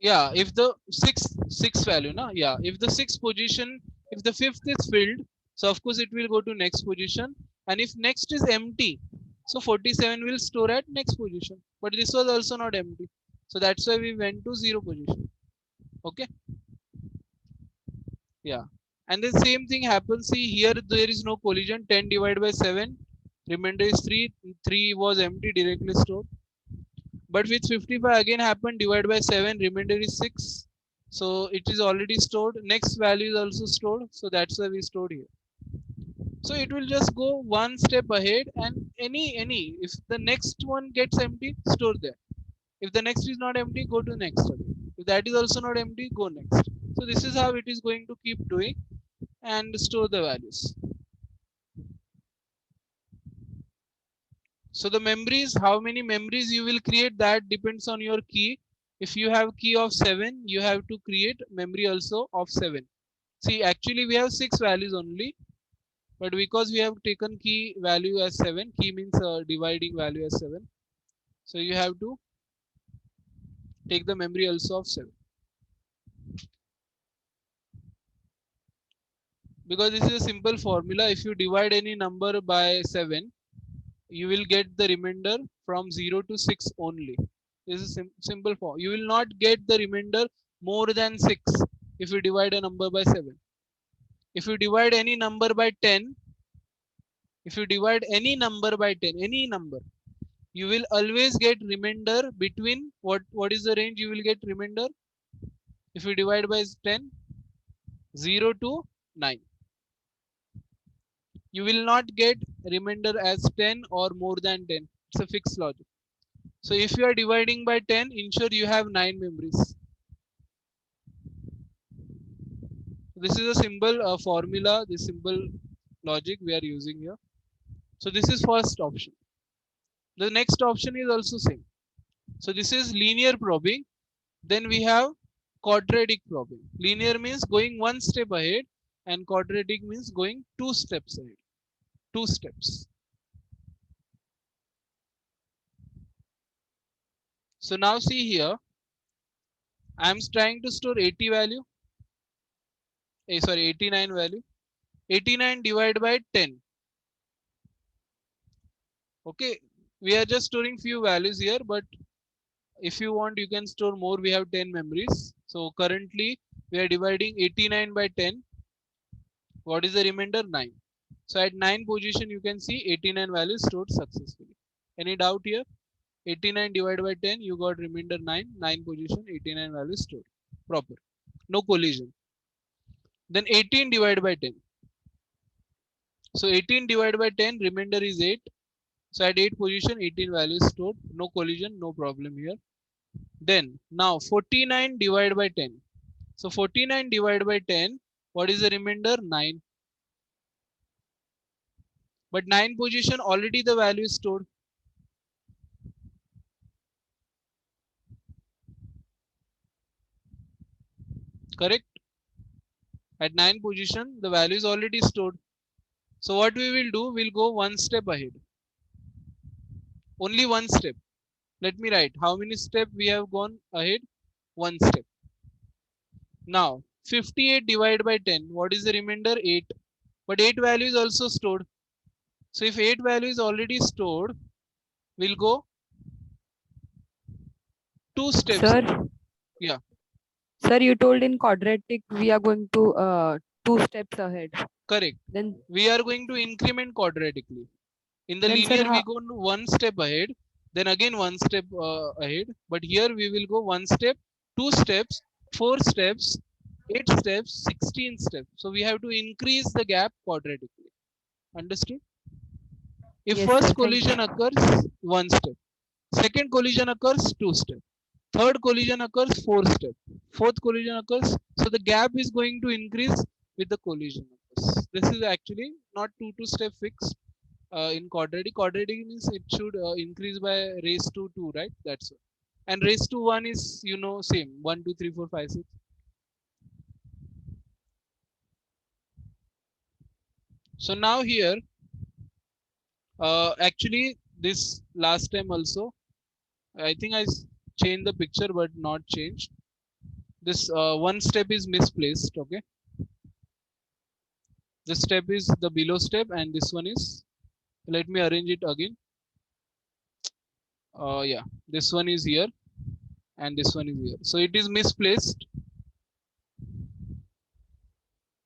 Yeah, if the sixth value, na, yeah, if the sixth position, if the fifth is filled, so of course it will go to next position. And if next is empty, so 47 will store at next position. But this was also not empty, so that's why we went to 0 position. Okay, yeah. And the same thing happens. See here, there is no collision. 10 divided by 7, remainder is 3. 3 was empty, directly stored. But with 55 again happened, divided by 7, remainder is 6. So it is already stored. Next value is also stored. So that's why we stored here. So it will just go one step ahead, and any if the next one gets empty, store there. If the next is not empty, go to next again. If that is also not empty, go next. So this is how it is going to keep doing and store the values. So the memories, how many memories you will create, that depends on your key. If you have key of 7, you have to create memory also of 7. See, actually we have 6 values only, but because we have taken key value as 7, key means dividing value as 7, so you have to take the memory also of 7, because this is a simple formula. If you divide any number by 7, you will get the remainder from 0 to 6 only. This is simple form. You will not get the remainder more than 6 if you divide a number by 7. If you divide any number by 10, if you divide any number by 10, any number, you will always get remainder between what is the range you will get remainder if you divide by 10? 0 to 9. You will not get remainder as 10 or more than 10. It's a fixed logic. So if you are dividing by 10, ensure you have 9 memories. This is a simple formula, this simple logic we are using here. So this is first option. The next option is also same. So this is linear probing. Then we have quadratic probing. Linear means going one step ahead, and quadratic means going two steps ahead. Two steps. So now see here, I am trying to store 80 value. Sorry, 89 value. 89 divided by 10. Okay, we are just storing few values here, but if you want, you can store more. We have 10 memories. So currently we are dividing 89 by 10. What is the remainder? 9. So at 9 position, you can see 89 values stored successfully. Any doubt here? 89 divided by 10, you got remainder 9. 9 position, 89 values stored. Proper. No collision. Then 18 divided by 10. So 18 divided by 10, remainder is 8. So at 8 position, 18 values stored. No collision, no problem here. Then now 49 divided by 10. So 49 divided by 10, what is the remainder? 9. But 9 position, already the value is stored. Correct? At 9 position, the value is already stored. So what we will do, we'll go one step ahead. Only one step. Let me write how many steps we have gone ahead. One step. Now 58 divided by 10. What is the remainder? 8. But 8 value is also stored. So if 8 value is already stored, we'll go two steps Sir, ahead. Yeah, sir, you told in quadratic we are going to two steps ahead. correct. Then, We are going to increment quadratically. In the sir, linear, we how? go one step ahead, then again one step ahead. But here we will go one step, two steps, 4 steps, 8 steps, 16 steps. So we have to increase the gap quadratically. Understood? If Yes, sir. first Thank collision you. occurs, one step. Second collision occurs, 2 steps. Third collision occurs, 4 steps. Fourth collision occurs, so the gap is going to increase with the collision occurs. This is actually not two-step fixed in quadratic. Quadratic means it should increase by raise to 2, right? That's it. And raise to 1 is, same 1, 2, 3, 4, 5, 6. So now here, actually, this last time also, I think changed the picture, but not changed. This one step is misplaced. Okay, this step is the below step, and this one is. Let me arrange it again. Yeah, this one is here, and this one is here. So it is misplaced.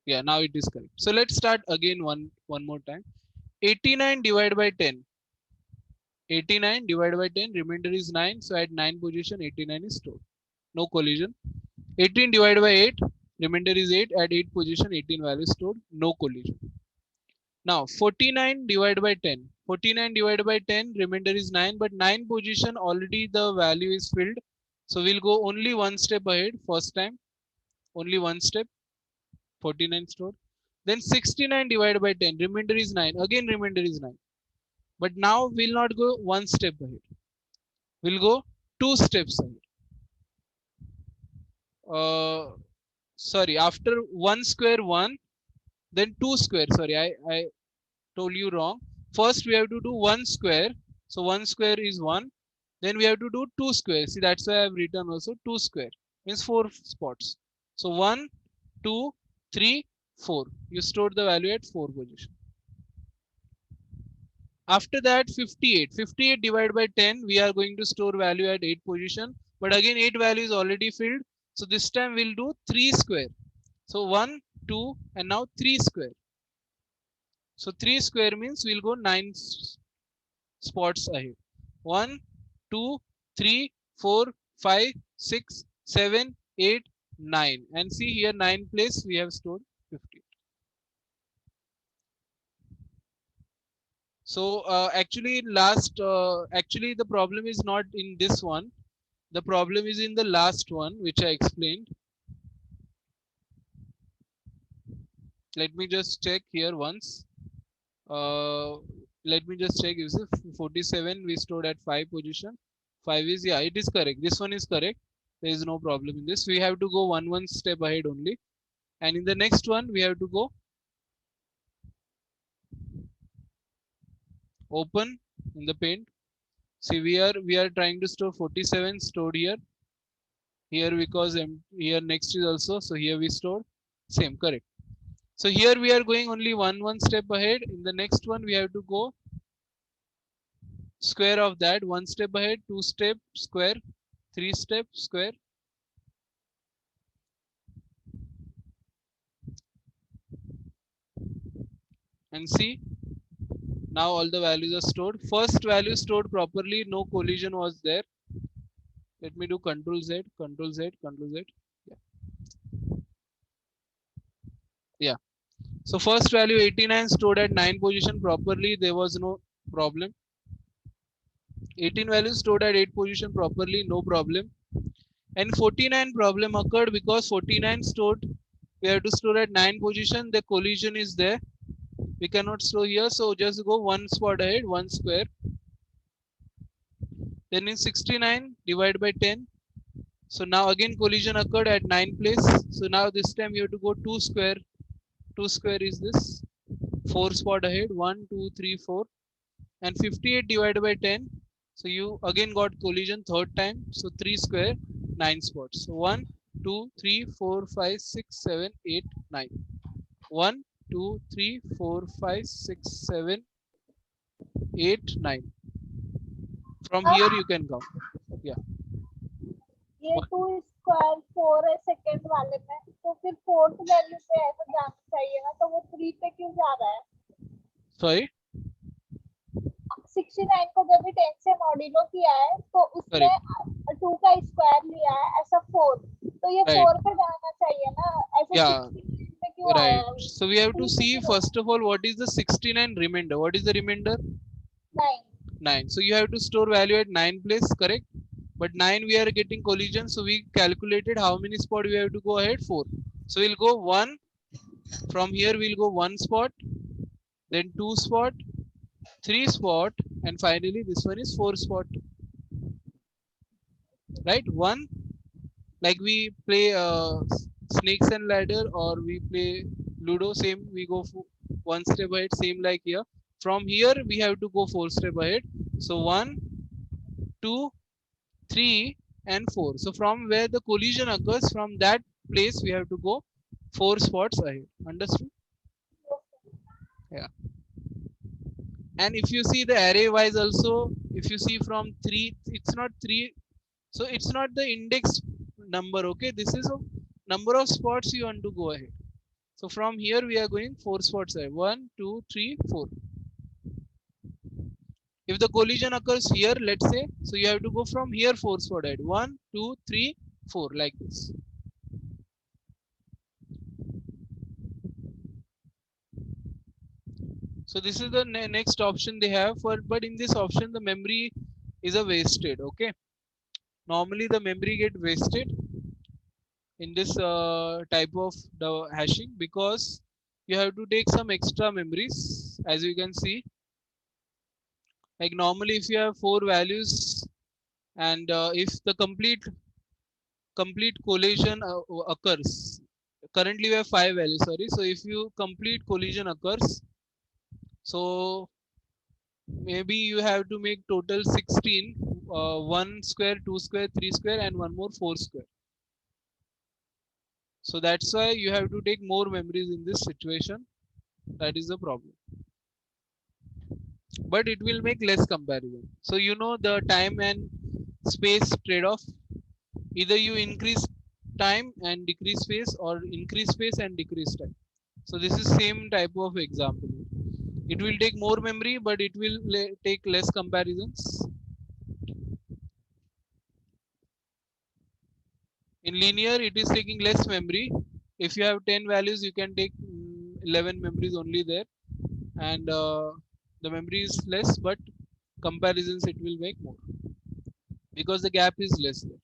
Yeah, now it is correct. So let's start again one more time. 89 divided by 10. 89 divided by 10, remainder is 9. So at 9 position, 89 is stored. No collision. 18 divided by 8, remainder is 8. At 8 position, 18 value stored. No collision. Now 49 divided by 10. 49 divided by 10, remainder is 9. But 9 position, already the value is filled. So we'll go only one step ahead. First time, only one step. 49 stored. Then 69 divided by 10, remainder is 9. Again, remainder is 9. But now we'll not go one step ahead. We'll go two steps ahead. Sorry, after 1 square 1, then 2 square. Sorry, I told you wrong. First we have to do 1 square. So 1 square is 1. Then we have to do 2 square. See, that's why I've written also 2 square. Means 4 spots. So 1, 2, 3, 4. You stored the value at 4 position. After that 58. 58 divided by 10. We are going to store value at 8 position. But again 8 value is already filled. So this time we'll do 3 square. So 1, 2 and now 3 square. So 3 square means we'll go 9 spots ahead. 1, 2, 3, 4, 5, 6, 7, 8, 9. And see here 9 place we have stored 50. So actually actually the problem is not in this one. The problem is in the last one which I explained. Let me just check here once. Let me just check. Is it 47 we stored at 5 position? 5 is, yeah, it is correct. This one is correct. There is no problem in this. We have to go one step ahead only. And in the next one, we have to go open in the paint. See, we are trying to store 47 stored here. Here because here next is also, so here we stored same, correct. So here we are going only one step ahead. In the next one, we have to go square of that, one step ahead, two step square, three step square. And see, now all the values are stored. First value stored properly, no collision was there. Let me do Control Z, Control Z, Control Z. Yeah. Yeah. So first value 89 stored at 9 position properly. There was no problem. 18 value stored at 8 position properly, no problem. And 49 problem occurred because 49 stored, we have to store at 9 position. The collision is there. We cannot store here, so just go one spot ahead, one square. Then in 69 divide by 10. So now again collision occurred at 9 place. So now this time you have to go 2 square. 2 square is this. 4 spot ahead. 1, 2, 3, 4. And 58 divided by 10. So you again got collision third time. So 3 square, 9 spots. So 1, 2, 3, 4, 5, 6, 7, 8, 9. 1, 2, 3, 4, 5, 6, 7, 8, 9. From here you can count. Yeah. ये 2 square 4 है second वाले में, तो फिर fourth value पे ऐसा जाना चाहिए ना, तो वो 3 पे क्यों जा रहा है? Sorry. 69 को जब भी 10 से मॉड्यूलो किया है तो उसने 2 का स्क्वायर लिया है ऐसा 4, तो ये 4 पे जाना चाहिए ना, ऐसे 69 पे क्यों आया? Right. So we have to see first of all what is the 69 remainder. What is the remainder? 9. 9. So you have to store value at 9 place, correct? But 9 we are getting collision, so we calculated how many spot we have to go ahead, 4. So we'll go 1. From here we'll go 1 spot, then 2 spot, 3 spot, and finally this one is 4 spot. Right? 1, like we play snakes and ladder or we play Ludo, same we go for one step ahead, same like here. From here we have to go 4 step ahead. So 1, 2, 3 and 4. So from where the collision occurs, from that place we have to go 4 spots ahead. Understood? Yeah. And if you see the array wise also, if you see from 3, it's not 3. So it's not the index number. Okay. This is a number of spots you want to go ahead. So from here we are going 4 spots ahead. 1, 2, 3, 4. If the collision occurs here, let's say, so you have to go from here 4 spot ahead. 1, 2, 3, 4 like this. So this is the next option they have for, but in this option the memory is a wasted. Okay. Normally the memory get wasted in this type of the hashing because you have to take some extra memories, as you can see. Like normally if you have 4 values and if the complete collision occurs, currently we have 5 values, sorry. So if you complete collision occurs, so maybe you have to make total 16, 1 square, 2 square, 3 square, and one more 4 square. So that's why you have to take more memories in this situation. That is the problem. But it will make less comparison. So you know the time and space trade-off. Either you increase time and decrease space, or increase space and decrease time. So this is same type of example. It will take more memory, but it will take less comparisons. In linear, it is taking less memory. If you have 10 values, you can take 11 memories only there, and the memory is less, but comparisons it will make more because the gap is less there.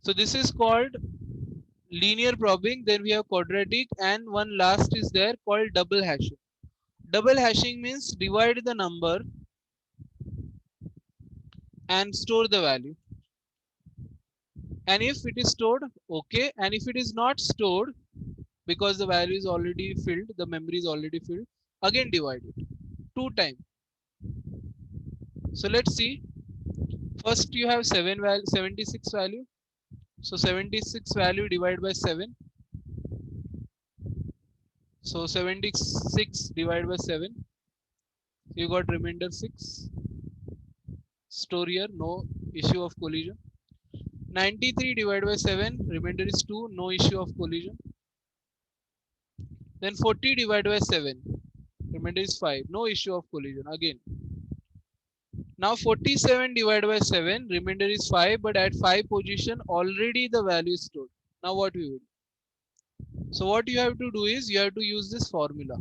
So this is called linear probing. Then we have quadratic, and one last is there called double hashing. Double hashing means divide the number and store the value. And if it is stored, okay. And if it is not stored, because the value is already filled, the memory is already filled, again divide it 2 times. So let's see. First you have 76 value. So 76 value divided by 7. So 76 divided by 7. You got remainder 6. Store here, no issue of collision. 93 divided by 7, remainder is 2, no issue of collision. Then 40 divided by 7, remainder is 5, no issue of collision again. Now 47 divided by 7, remainder is 5, but at 5 position already the value is stored. Now what we will do? So what you have to do is you have to use this formula.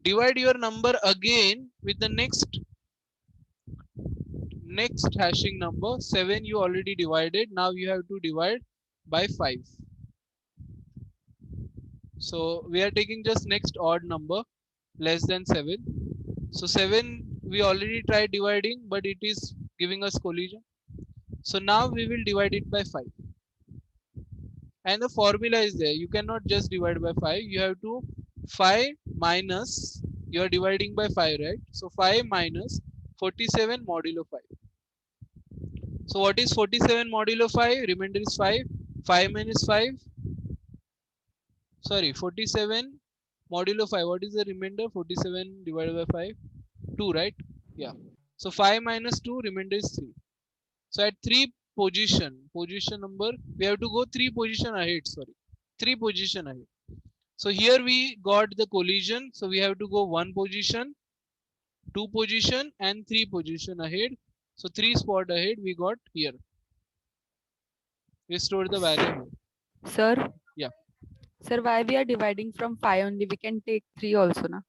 Divide your number again with the next hashing number. 7 you already divided. Now you have to divide by 5. So we are taking just next odd number less than 7. So 7 we already tried dividing, but it is giving us collision. So now we will divide it by 5. And the formula is there. You cannot just divide by 5. You have to 5 minus, you are dividing by 5, right? So 5 minus 47 modulo 5. So what is 47 modulo 5? Remainder is 5. 5 minus 5. Sorry, 47 modulo 5. What is the remainder? 47 divided by 5. 2, right? Yeah. So 5 minus 2, remainder is 3. So at 3 position number, we have to go 3 position ahead. Sorry, 3 position ahead. So here we got the collision. So we have to go 1 position, 2 position, and 3 position ahead. So 3 spot ahead we got here. We stored the value here. Sir? Yeah. Sir, why we are dividing from 5 only? We can take 3 also, na?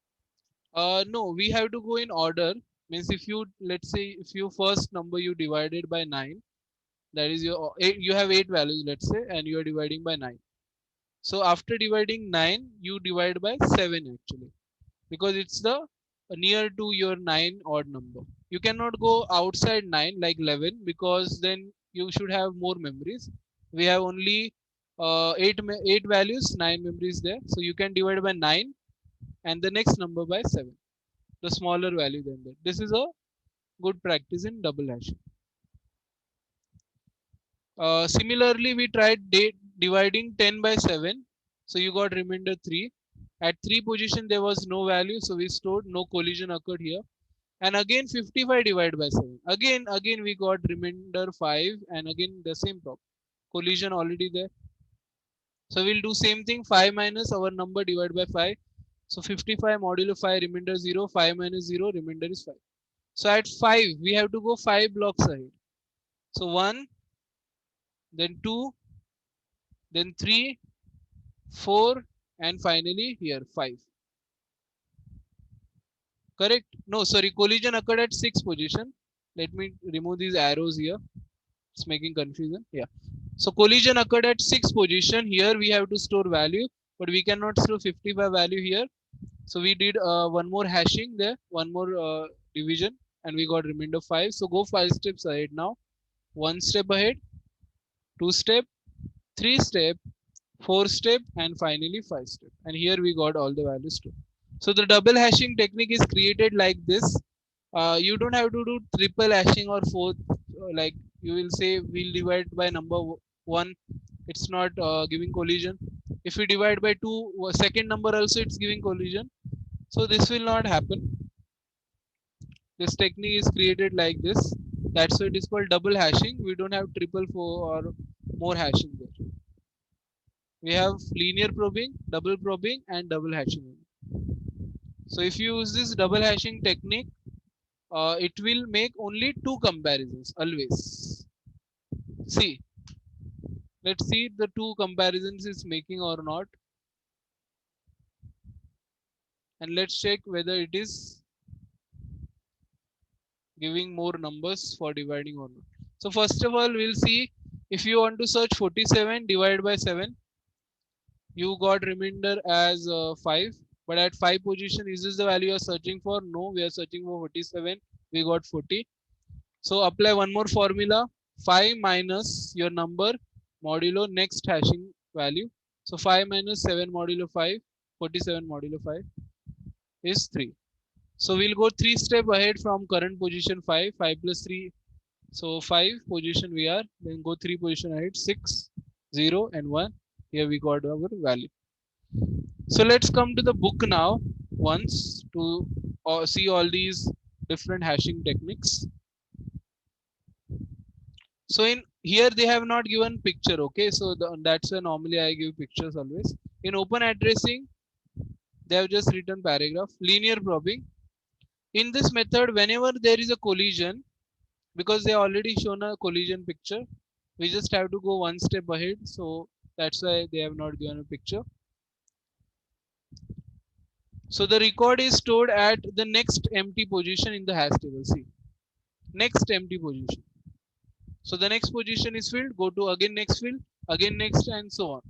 No, we have to go in order. Means if you, let's say, if you first number you divided by 9, that is your 8, you have 8 values, let's say, and you are dividing by 9. So after dividing 9, you divide by 7 actually, because it's the near to your 9 odd number. You cannot go outside 9 like 11, because then you should have more memories. We have only 8 values, 9 memories there. So you can divide by 9 and the next number by 7, the smaller value than that. This is a good practice in double hashing. Similarly, we tried dividing 10 by 7. So you got remainder 3. At 3 position, there was no value. So we stored, no collision occurred here. And again, 55 divided by 7. Again, we got remainder 5. And again, the same problem. Collision already there. So we'll do same thing. 5 minus our number divided by 5. So 55 modulo 5, remainder 0. 5 minus 0, remainder is 5. So at 5, we have to go 5 blocks ahead. So 1, then 2, then 3, 4, and finally here 5. Correct? No, sorry, collision occurred at 6 position. Let me remove these arrows here. It's making confusion. Yeah. So collision occurred at 6 position. Here we have to store value, but we cannot store 55 value here. So we did one more hashing there, one more division, and we got remainder 5. So go 5 steps ahead now. 1 step ahead, 2 step, 3 step, 4 step, and finally 5 step. And here we got all the values too. So the double hashing technique is created like this. You don't have to do triple hashing or fourth, like you will say we'll divide by number 1. It's not giving collision. If we divide by 2, second number also it's giving collision. So this will not happen. This technique is created like this. That's why it is called double hashing. We don't have triple four or more hashing there. We have linear probing, double probing, and double hashing. So if you use this double hashing technique, it will make only 2 comparisons always. See, let's see if the 2 comparisons is making or not, and let's check whether it is giving more numbers for dividing or not. So first of all, we'll see if you want to search 47 divided by 7, you got remainder as 5, but at 5 position, is this the value you are searching for? No, we are searching for 47. We got 40. So apply one more formula, 5 minus your number modulo next hashing value. So 5 minus 7 modulo 5, 47 modulo 5 is 3. So we'll go 3 step ahead from current position 5, 5 plus 3. So 5 position we are, then go 3 position ahead, 6, 0 and 1. Here we got our value. So let's come to the book now once to see all these different hashing techniques. So in here they have not given picture, okay? So that's why normally I give pictures always. In open addressing, they have just written paragraph. Linear probing. In this method, whenever there is a collision, because they already shown a collision picture, we just have to go one step ahead. So that's why they have not given a picture. So the record is stored at the next empty position in the hash table. See, next empty position. So the next position is filled, go to again next field, again next, and so on.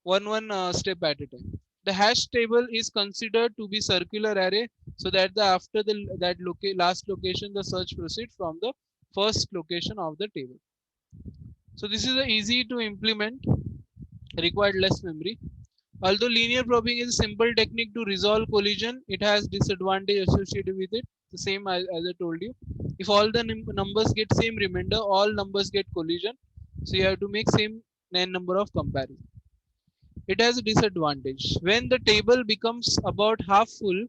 One step at a time. The hash table is considered to be circular array, so that after the last location, the search proceeds from the first location of the table. So this is easy to implement, required less memory. Although linear probing is a simple technique to resolve collision, it has disadvantage associated with it. The same as I told you. If all the numbers get same remainder, all numbers get collision. So you have to make same number of comparison. It has a disadvantage. When the table becomes about half full,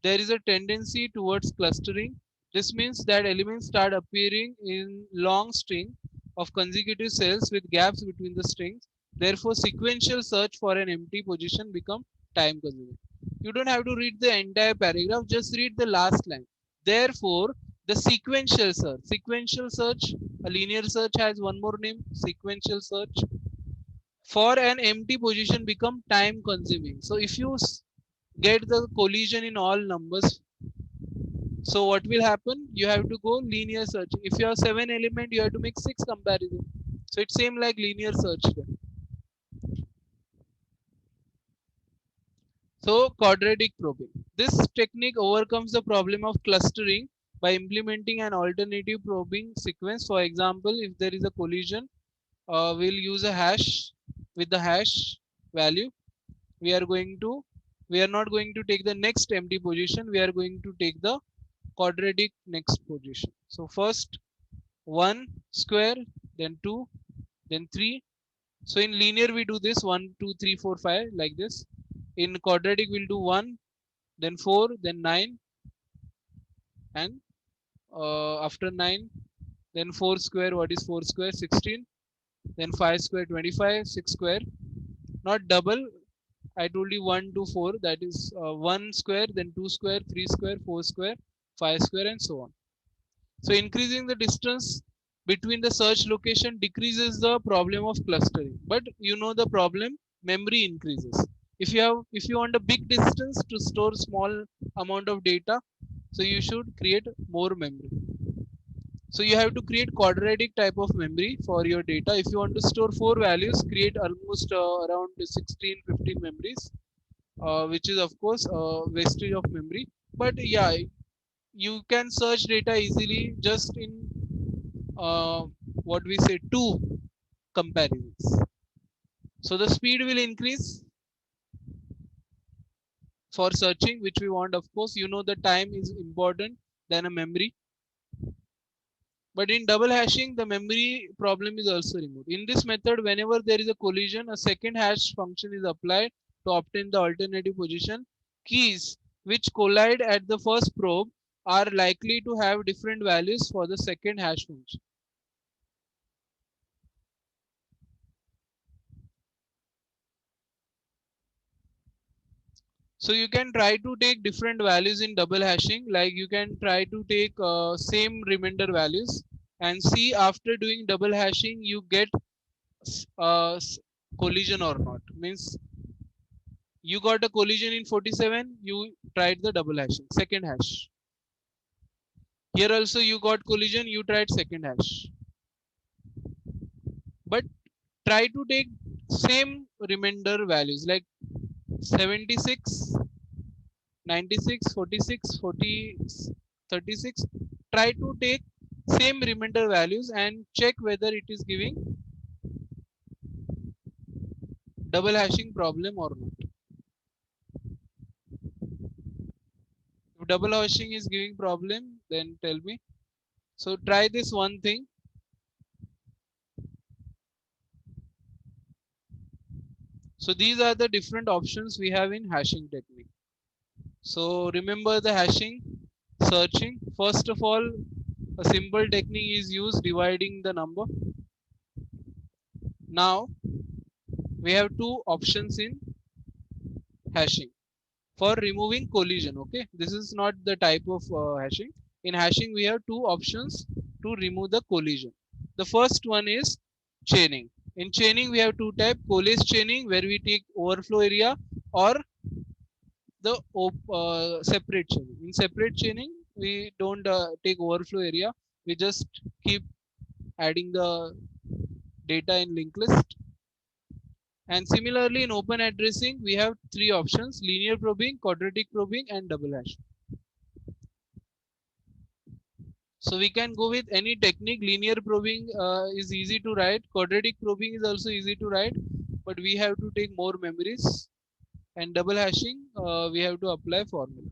there is a tendency towards clustering. This means that elements start appearing in long string of consecutive cells with gaps between the strings. Therefore, sequential search for an empty position become time consuming. You don't have to read the entire paragraph, just read the last line. Therefore, the sequential search, a linear search has one more name, sequential search, for an empty position become time consuming. So if you get the collision in all numbers, so what will happen? You have to go linear searching. If you have 7 element, you have to make 6 comparison. So it's same like linear search then. So quadratic probing. This technique overcomes the problem of clustering by implementing an alternative probing sequence. For example, if there is a collision, we'll use a hash with the hash value. We are not going to take the next empty position. We are going to take the quadratic next position. So first 1 square, then 2, then 3. So in linear we do this 1, 2, 3, 4, 5 like this. In quadratic we'll do 1, then 4, then 9, and after 9, then 4 square. What is 4 square? 16. Then 5 square 25, 6 square. Not double. I told you 1 to 4. That is 1 square, then 2 square, 3 square, 4 square, 5 square, and so on. So increasing the distance between the search location decreases the problem of clustering. But you know the problem, memory increases. If you want a big distance to store small amount of data, so you should create more memory. So you have to create quadratic type of memory for your data. If you want to store 4 values, create almost around 16, 15 memories. which is of course wastage of memory. But yeah, you can search data easily just in uh, what we say two comparisons. So the speed will increase for searching, which we want. Of course, you know the time is important than a memory. But in double hashing, the memory problem is also removed. In this method, whenever there is a collision, a second hash function is applied to obtain the alternative position. Keys which collide at the first probe are likely to have different values for the second hash function. So you can try to take different values in double hashing, like you can try to take same remainder values and see after doing double hashing you get collision or not. Means you got a collision in 47, you tried the double hashing, second hash. Here also you got collision, you tried second hash. But try to take same remainder values like 76, 96, 46, 40, 36. Try to take same remainder values and check whether it is giving double hashing problem or not. If double hashing is giving problem, then tell me. So try this one thing. So these are the different options we have in hashing technique. So remember the hashing, searching. First of all, a simple technique is used, dividing the number. Now we have two options in hashing for removing collision. Okay, this is not the type of hashing. In hashing, we have two options to remove the collision. The first one is chaining. In chaining, we have two type: coalesce chaining, where we take overflow area, or the separate chaining. In separate chaining, we don't take overflow area. We just keep adding the data in linked list. And similarly, in open addressing, we have three options: linear probing, quadratic probing, and double hash. So we can go with any technique. Linear probing is easy to write. Quadratic probing is also easy to write, but we have to take more memories. And double hashing, we have to apply formula.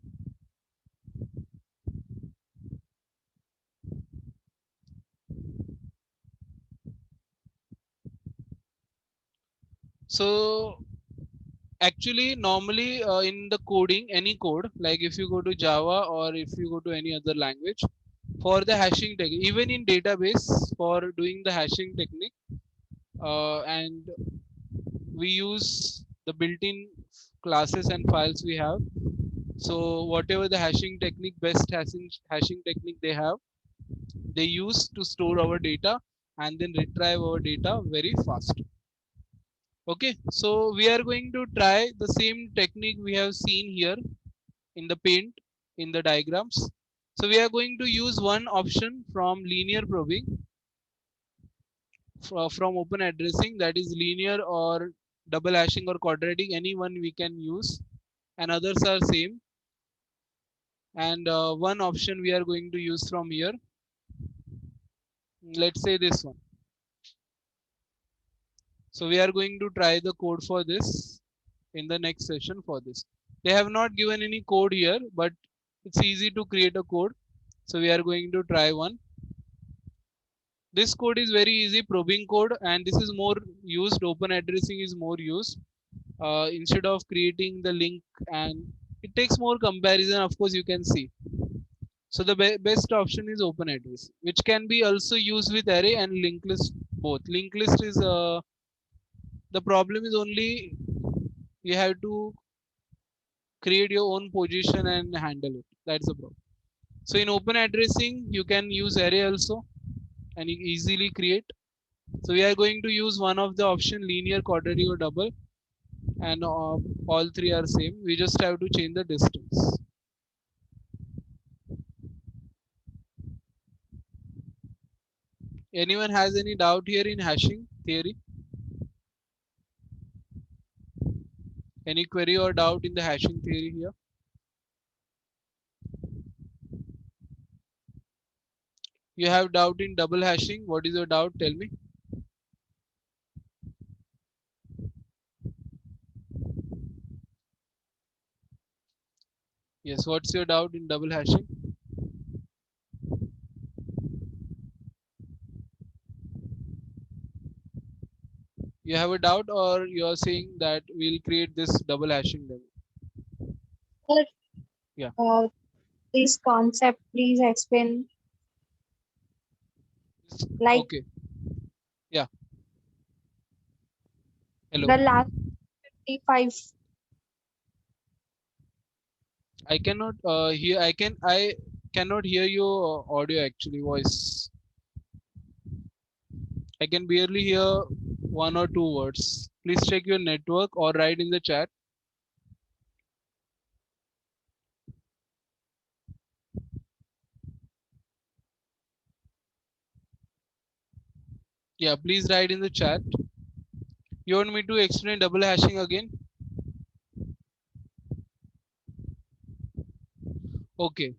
So actually, normally in the coding, any code, like if you go to Java or if you go to any other language, for the hashing technique, even in database for doing the hashing technique, and we use the built-in classes and files we have. So whatever the hashing technique, best hashing technique they have, they use to store our data and then retrieve our data very fast. Okay, so we are going to try the same technique we have seen here in the paint in the diagrams. So we are going to use one option from linear probing from open addressing, that is linear or double hashing or quadratic, any one we can use, and others are same. And one option we are going to use from here, let's say this one. So we are going to try the code for this in the next session for this. They have not given any code here, but it's easy to create a code. So we are going to try one. This code is very easy, probing code, and this is more used. Open addressing is more used. Instead of creating the link, and it takes more comparison, of course you can see. So the best option is open address, which can be also used with array and linked list both. Linked list is the problem is only you have to create your own position and handle it. That's the problem. So in open addressing, you can use array also and you easily create. So we are going to use one of the option, linear, quadratic, or double, and all three are same. We just have to change the distance. Anyone has any doubt here in hashing theory? Any query or doubt in the hashing theory here? You have doubt in double hashing. What is your doubt? Tell me. Yes, what's your doubt in double hashing? You have a doubt, or you are saying that we'll create this double hashing demo? Sir, Yeah. this concept, please explain. Like Okay. Yeah. Hello. the last 55. I cannot hear. I cannot hear your audio actually. Voice. I can barely hear one or two words. Please check your network or write in the chat. Yeah, please write in the chat. You want me to explain double hashing again? Okay.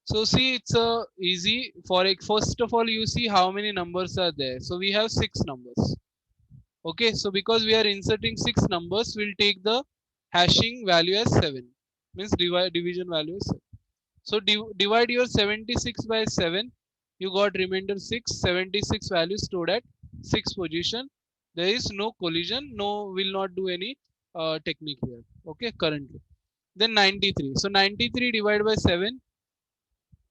So see, it's easy. First of all, you see how many numbers are there. So we have 6 numbers. Okay. So because we are inserting 6 numbers, we'll take the hashing value as 7. Means division value is 7. So divide your 76 by 7. You got remainder 6. 76 value stored at 6 position. There is no collision. No, will not do any technique here. Okay, currently. Then 93. So 93 divided by 7.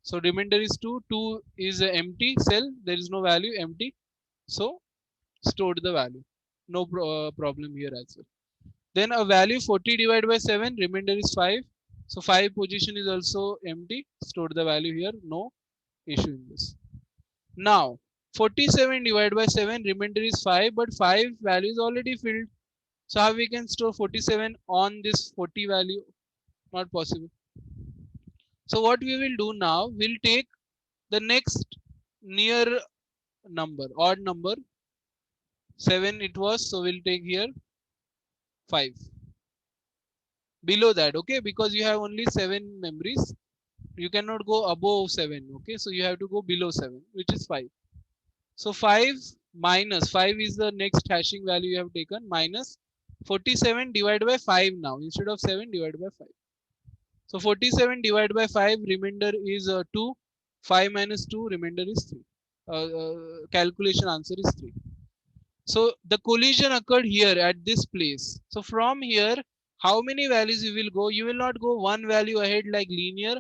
So remainder is 2. 2 is an empty cell. There is no value, empty. So stored the value. No problem here as well. Then a value 40 divided by 7. Remainder is 5. So 5 position is also empty. Stored the value here. No issue in this. Now 47 divided by 7. Remainder is 5. But 5 value is already filled. So how we can store 47 on this 40 value? Not possible. So what we will do now, we'll take the next near number, odd number. 7 it was, so we'll take here 5. Below that, okay, because you have only 7 memories. You cannot go above 7, okay, so you have to go below 7, which is 5. So 5 minus 5 is the next hashing value you have taken, minus 47 divided by 5 now, instead of 7 divided by 5. So 47 divided by 5, remainder is 2. 5 minus 2, remainder is 3. Calculation answer is 3. So the collision occurred here at this place. So from here, how many values you will go? You will not go one value ahead like linear,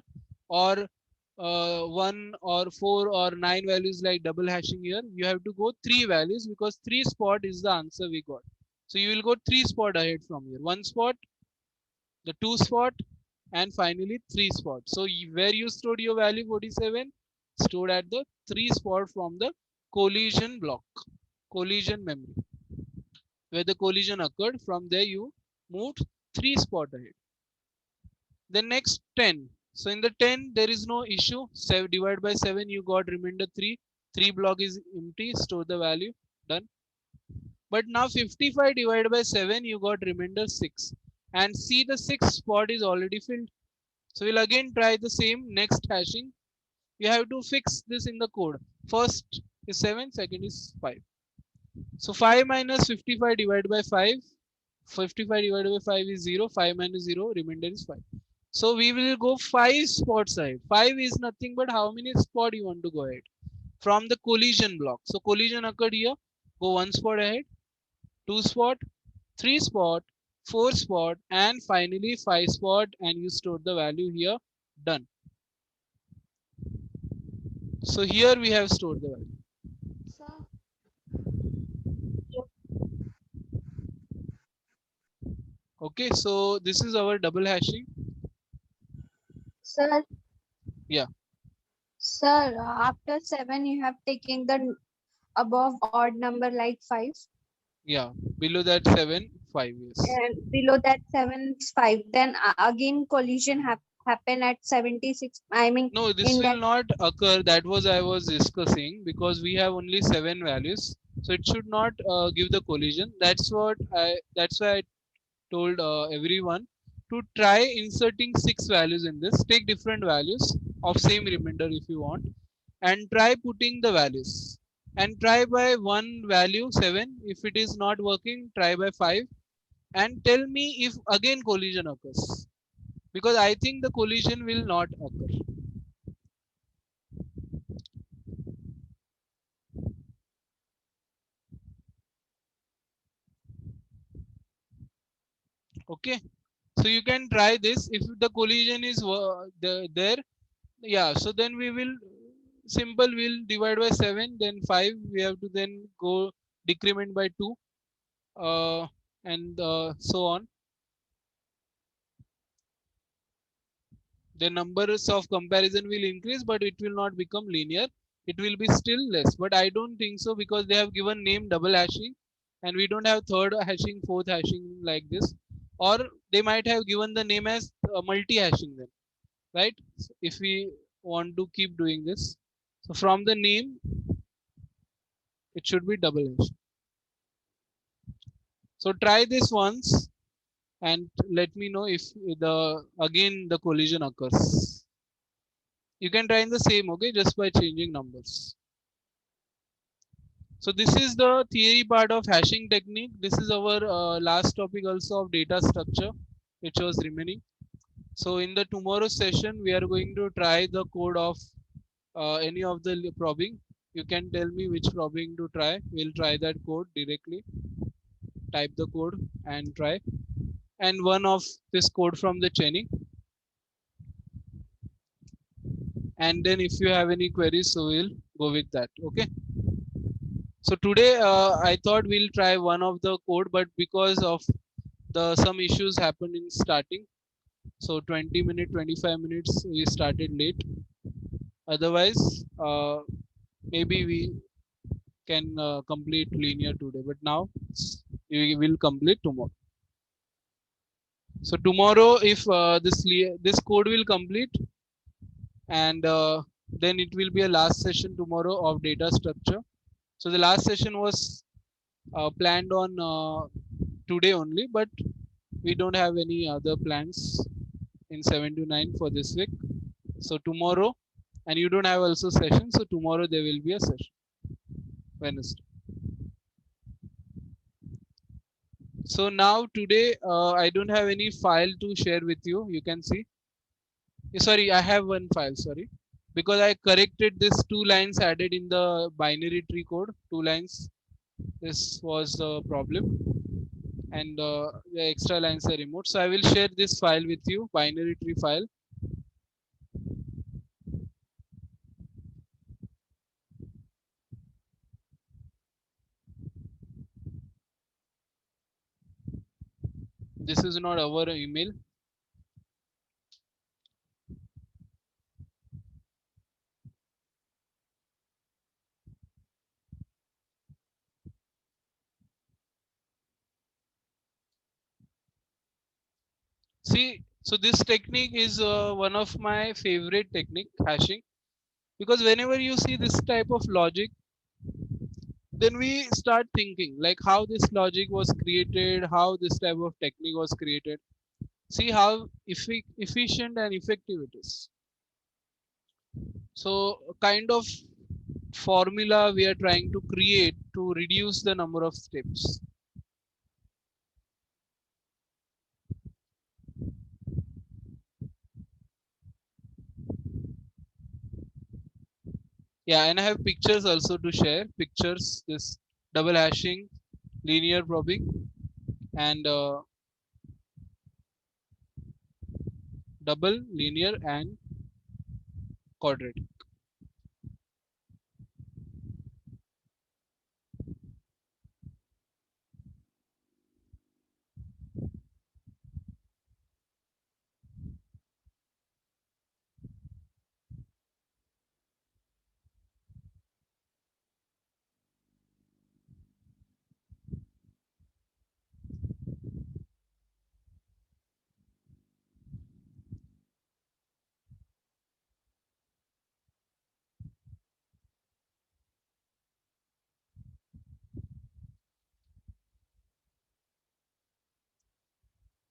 or 1 or 4 or 9 values like double hashing here. You have to go 3 values, because 3 spot is the answer we got. So you will go 3 spot ahead from here. 1 spot, the 2 spot, and finally 3 spot. So where you stored your value 47, stored at the 3 spot from the collision block, collision memory, where the collision occurred. From there you moved 3 spot ahead. The next 10. So in the 10 there is no issue. 7 divided by 7, you got remainder 3. 3 block is empty. Store the value. Done. But now 55 divided by 7, you got remainder 6. And see, the 6th spot is already filled. So we'll again try the same next hashing. You have to fix this in the code. First is 7, second is 5. So 5 minus 55 divided by 5. 55 divided by 5 is 0. 5 minus 0, remainder is 5. So we will go 5 spots ahead. 5 is nothing but how many spot you want to go ahead from the collision block. So collision occurred here. Go 1 spot ahead, 2 spot, 3 spot, 4 spot, and finally 5 spot, and you store the value here. Done. So here we have stored the value. Sir, Okay, so this is our double hashing. sir, Yeah. sir, after 7, you have taken the above odd number like 5, Yeah, below that 7, 5 yes. and below that 7 is 5. Then again collision happen at 76. I mean, No, this in will that. not occur. That was I was discussing, because we have only 7 values, so it should not give the collision. That's why I told everyone to try inserting 6 values in this. Take different values of same remainder if you want, and try putting the values. And try by one value 7. If it is not working, try by 5. And tell me if again collision occurs. Because I think the collision will not occur. Okay. So you can try this. If the collision is there, yeah, so then we will simple, we'll divide by 7, then 5, we have to then go decrement by 2, and so on. The numbers of comparison will increase, but it will not become linear. It will be still less, but I don't think so, because they have given name double hashing, and we don't have third hashing, fourth hashing like this. Or they might have given the name as multi hashing then, right? So if we want to keep doing this, so from the name it should be double hash. So try this once and let me know if the again the collision occurs. You can try in the same, okay, just by changing numbers. So this is the theory part of hashing technique. This is our last topic also of data structure, which was remaining. So in the tomorrow session, we are going to try the code of any of the probing. You can tell me which probing to try. We'll try that code directly. Type the code and try. And one of this code from the chaining. And then if you have any queries, so we'll go with that. Okay. So today I thought we'll try one of the code, but because of the some issues happened in starting, so 20 minutes, 25 minutes we started late. Otherwise, maybe we can complete linear today, but now we will complete tomorrow. So tomorrow, if this code will complete, and then it will be a last session tomorrow of data structure. So the last session was planned on today only, but we don't have any other plans in 7 to 9 for this week. So tomorrow, and you don't have also session, so tomorrow there will be a session, Wednesday. So now today, I don't have any file to share with you. You can see. Sorry, I have one file. Sorry, because I corrected this 2 lines added in the binary tree code. 2 lines. This was the problem, and the extra lines are removed. So I will share this file with you, binary tree file. This is not our email. See, so this technique is one of my favorite technique, hashing, because whenever you see this type of logic, then we start thinking like how this logic was created, how this type of technique was created. See how efficient and effective it is. So kind of formula we are trying to create to reduce the number of steps. Yeah, and I have pictures also to share. Pictures, this double hashing, linear probing, and double, linear, and quadratic.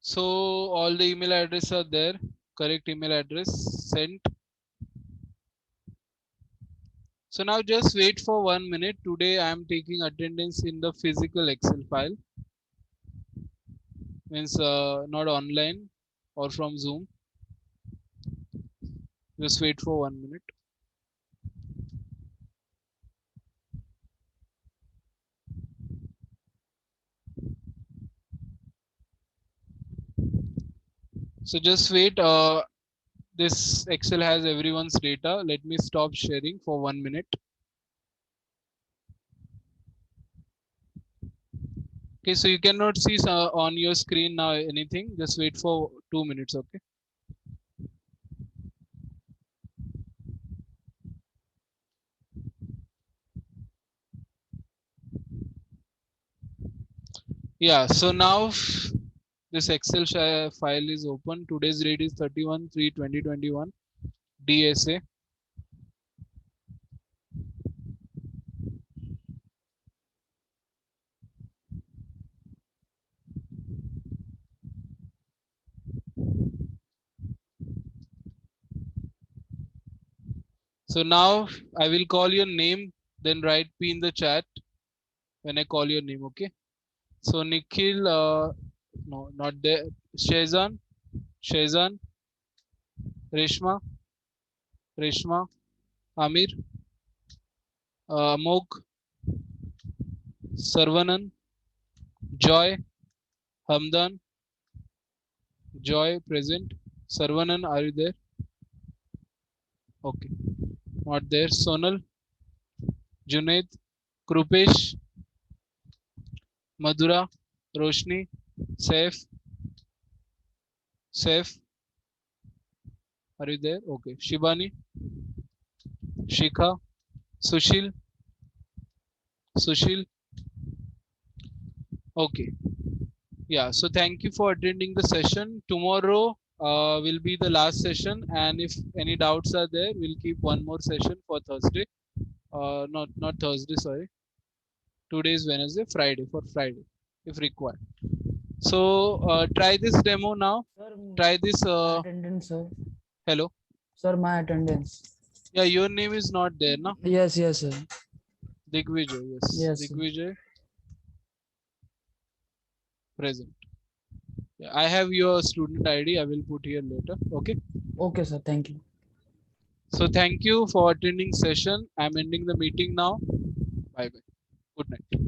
So all the email address are there, correct email address sent. So now just wait for 1 minute. Today I am taking attendance in the physical Excel file, means not online or from Zoom. Just wait for 1 minute. So just wait. This Excel has everyone's data. Let me stop sharing for 1 minute. Okay, so you cannot see on your screen now anything. Just wait for 2 minutes. Okay. Yeah. So now this Excel file is open. Today's date is 31/3/2021. DSA. So now I will call your name, then write P in the chat when I call your name. Okay. So Nikhil, no, not there. Shezan, Reshma, Amir, Amok, Sarvanan, Joy, Hamdan, Joy present. Sarvanan, are you there? Okay, not there. Sonal, Junaid, Krupesh, Madhura, Roshni, Saif, are you there? Okay, Shibani, Shikha, Sushil, Sushil. Okay, yeah. So thank you for attending the session. Tomorrow will be the last session, and if any doubts are there, we'll keep one more session for Thursday. Not Thursday, sorry. Today is Wednesday, Friday for Friday, if required. So try this demo now. Sir, Try this. my attendance, sir. Hello. Sir, my attendance. Yeah, your name is not there, na? Yes, yes, sir. Digvijay. Yes, Yes, sir. Digvijay present. Yeah, I have your student ID. I will put here later. Okay. Okay, sir. Thank you. So thank you for attending session. I'm ending the meeting now. Bye bye. Good night.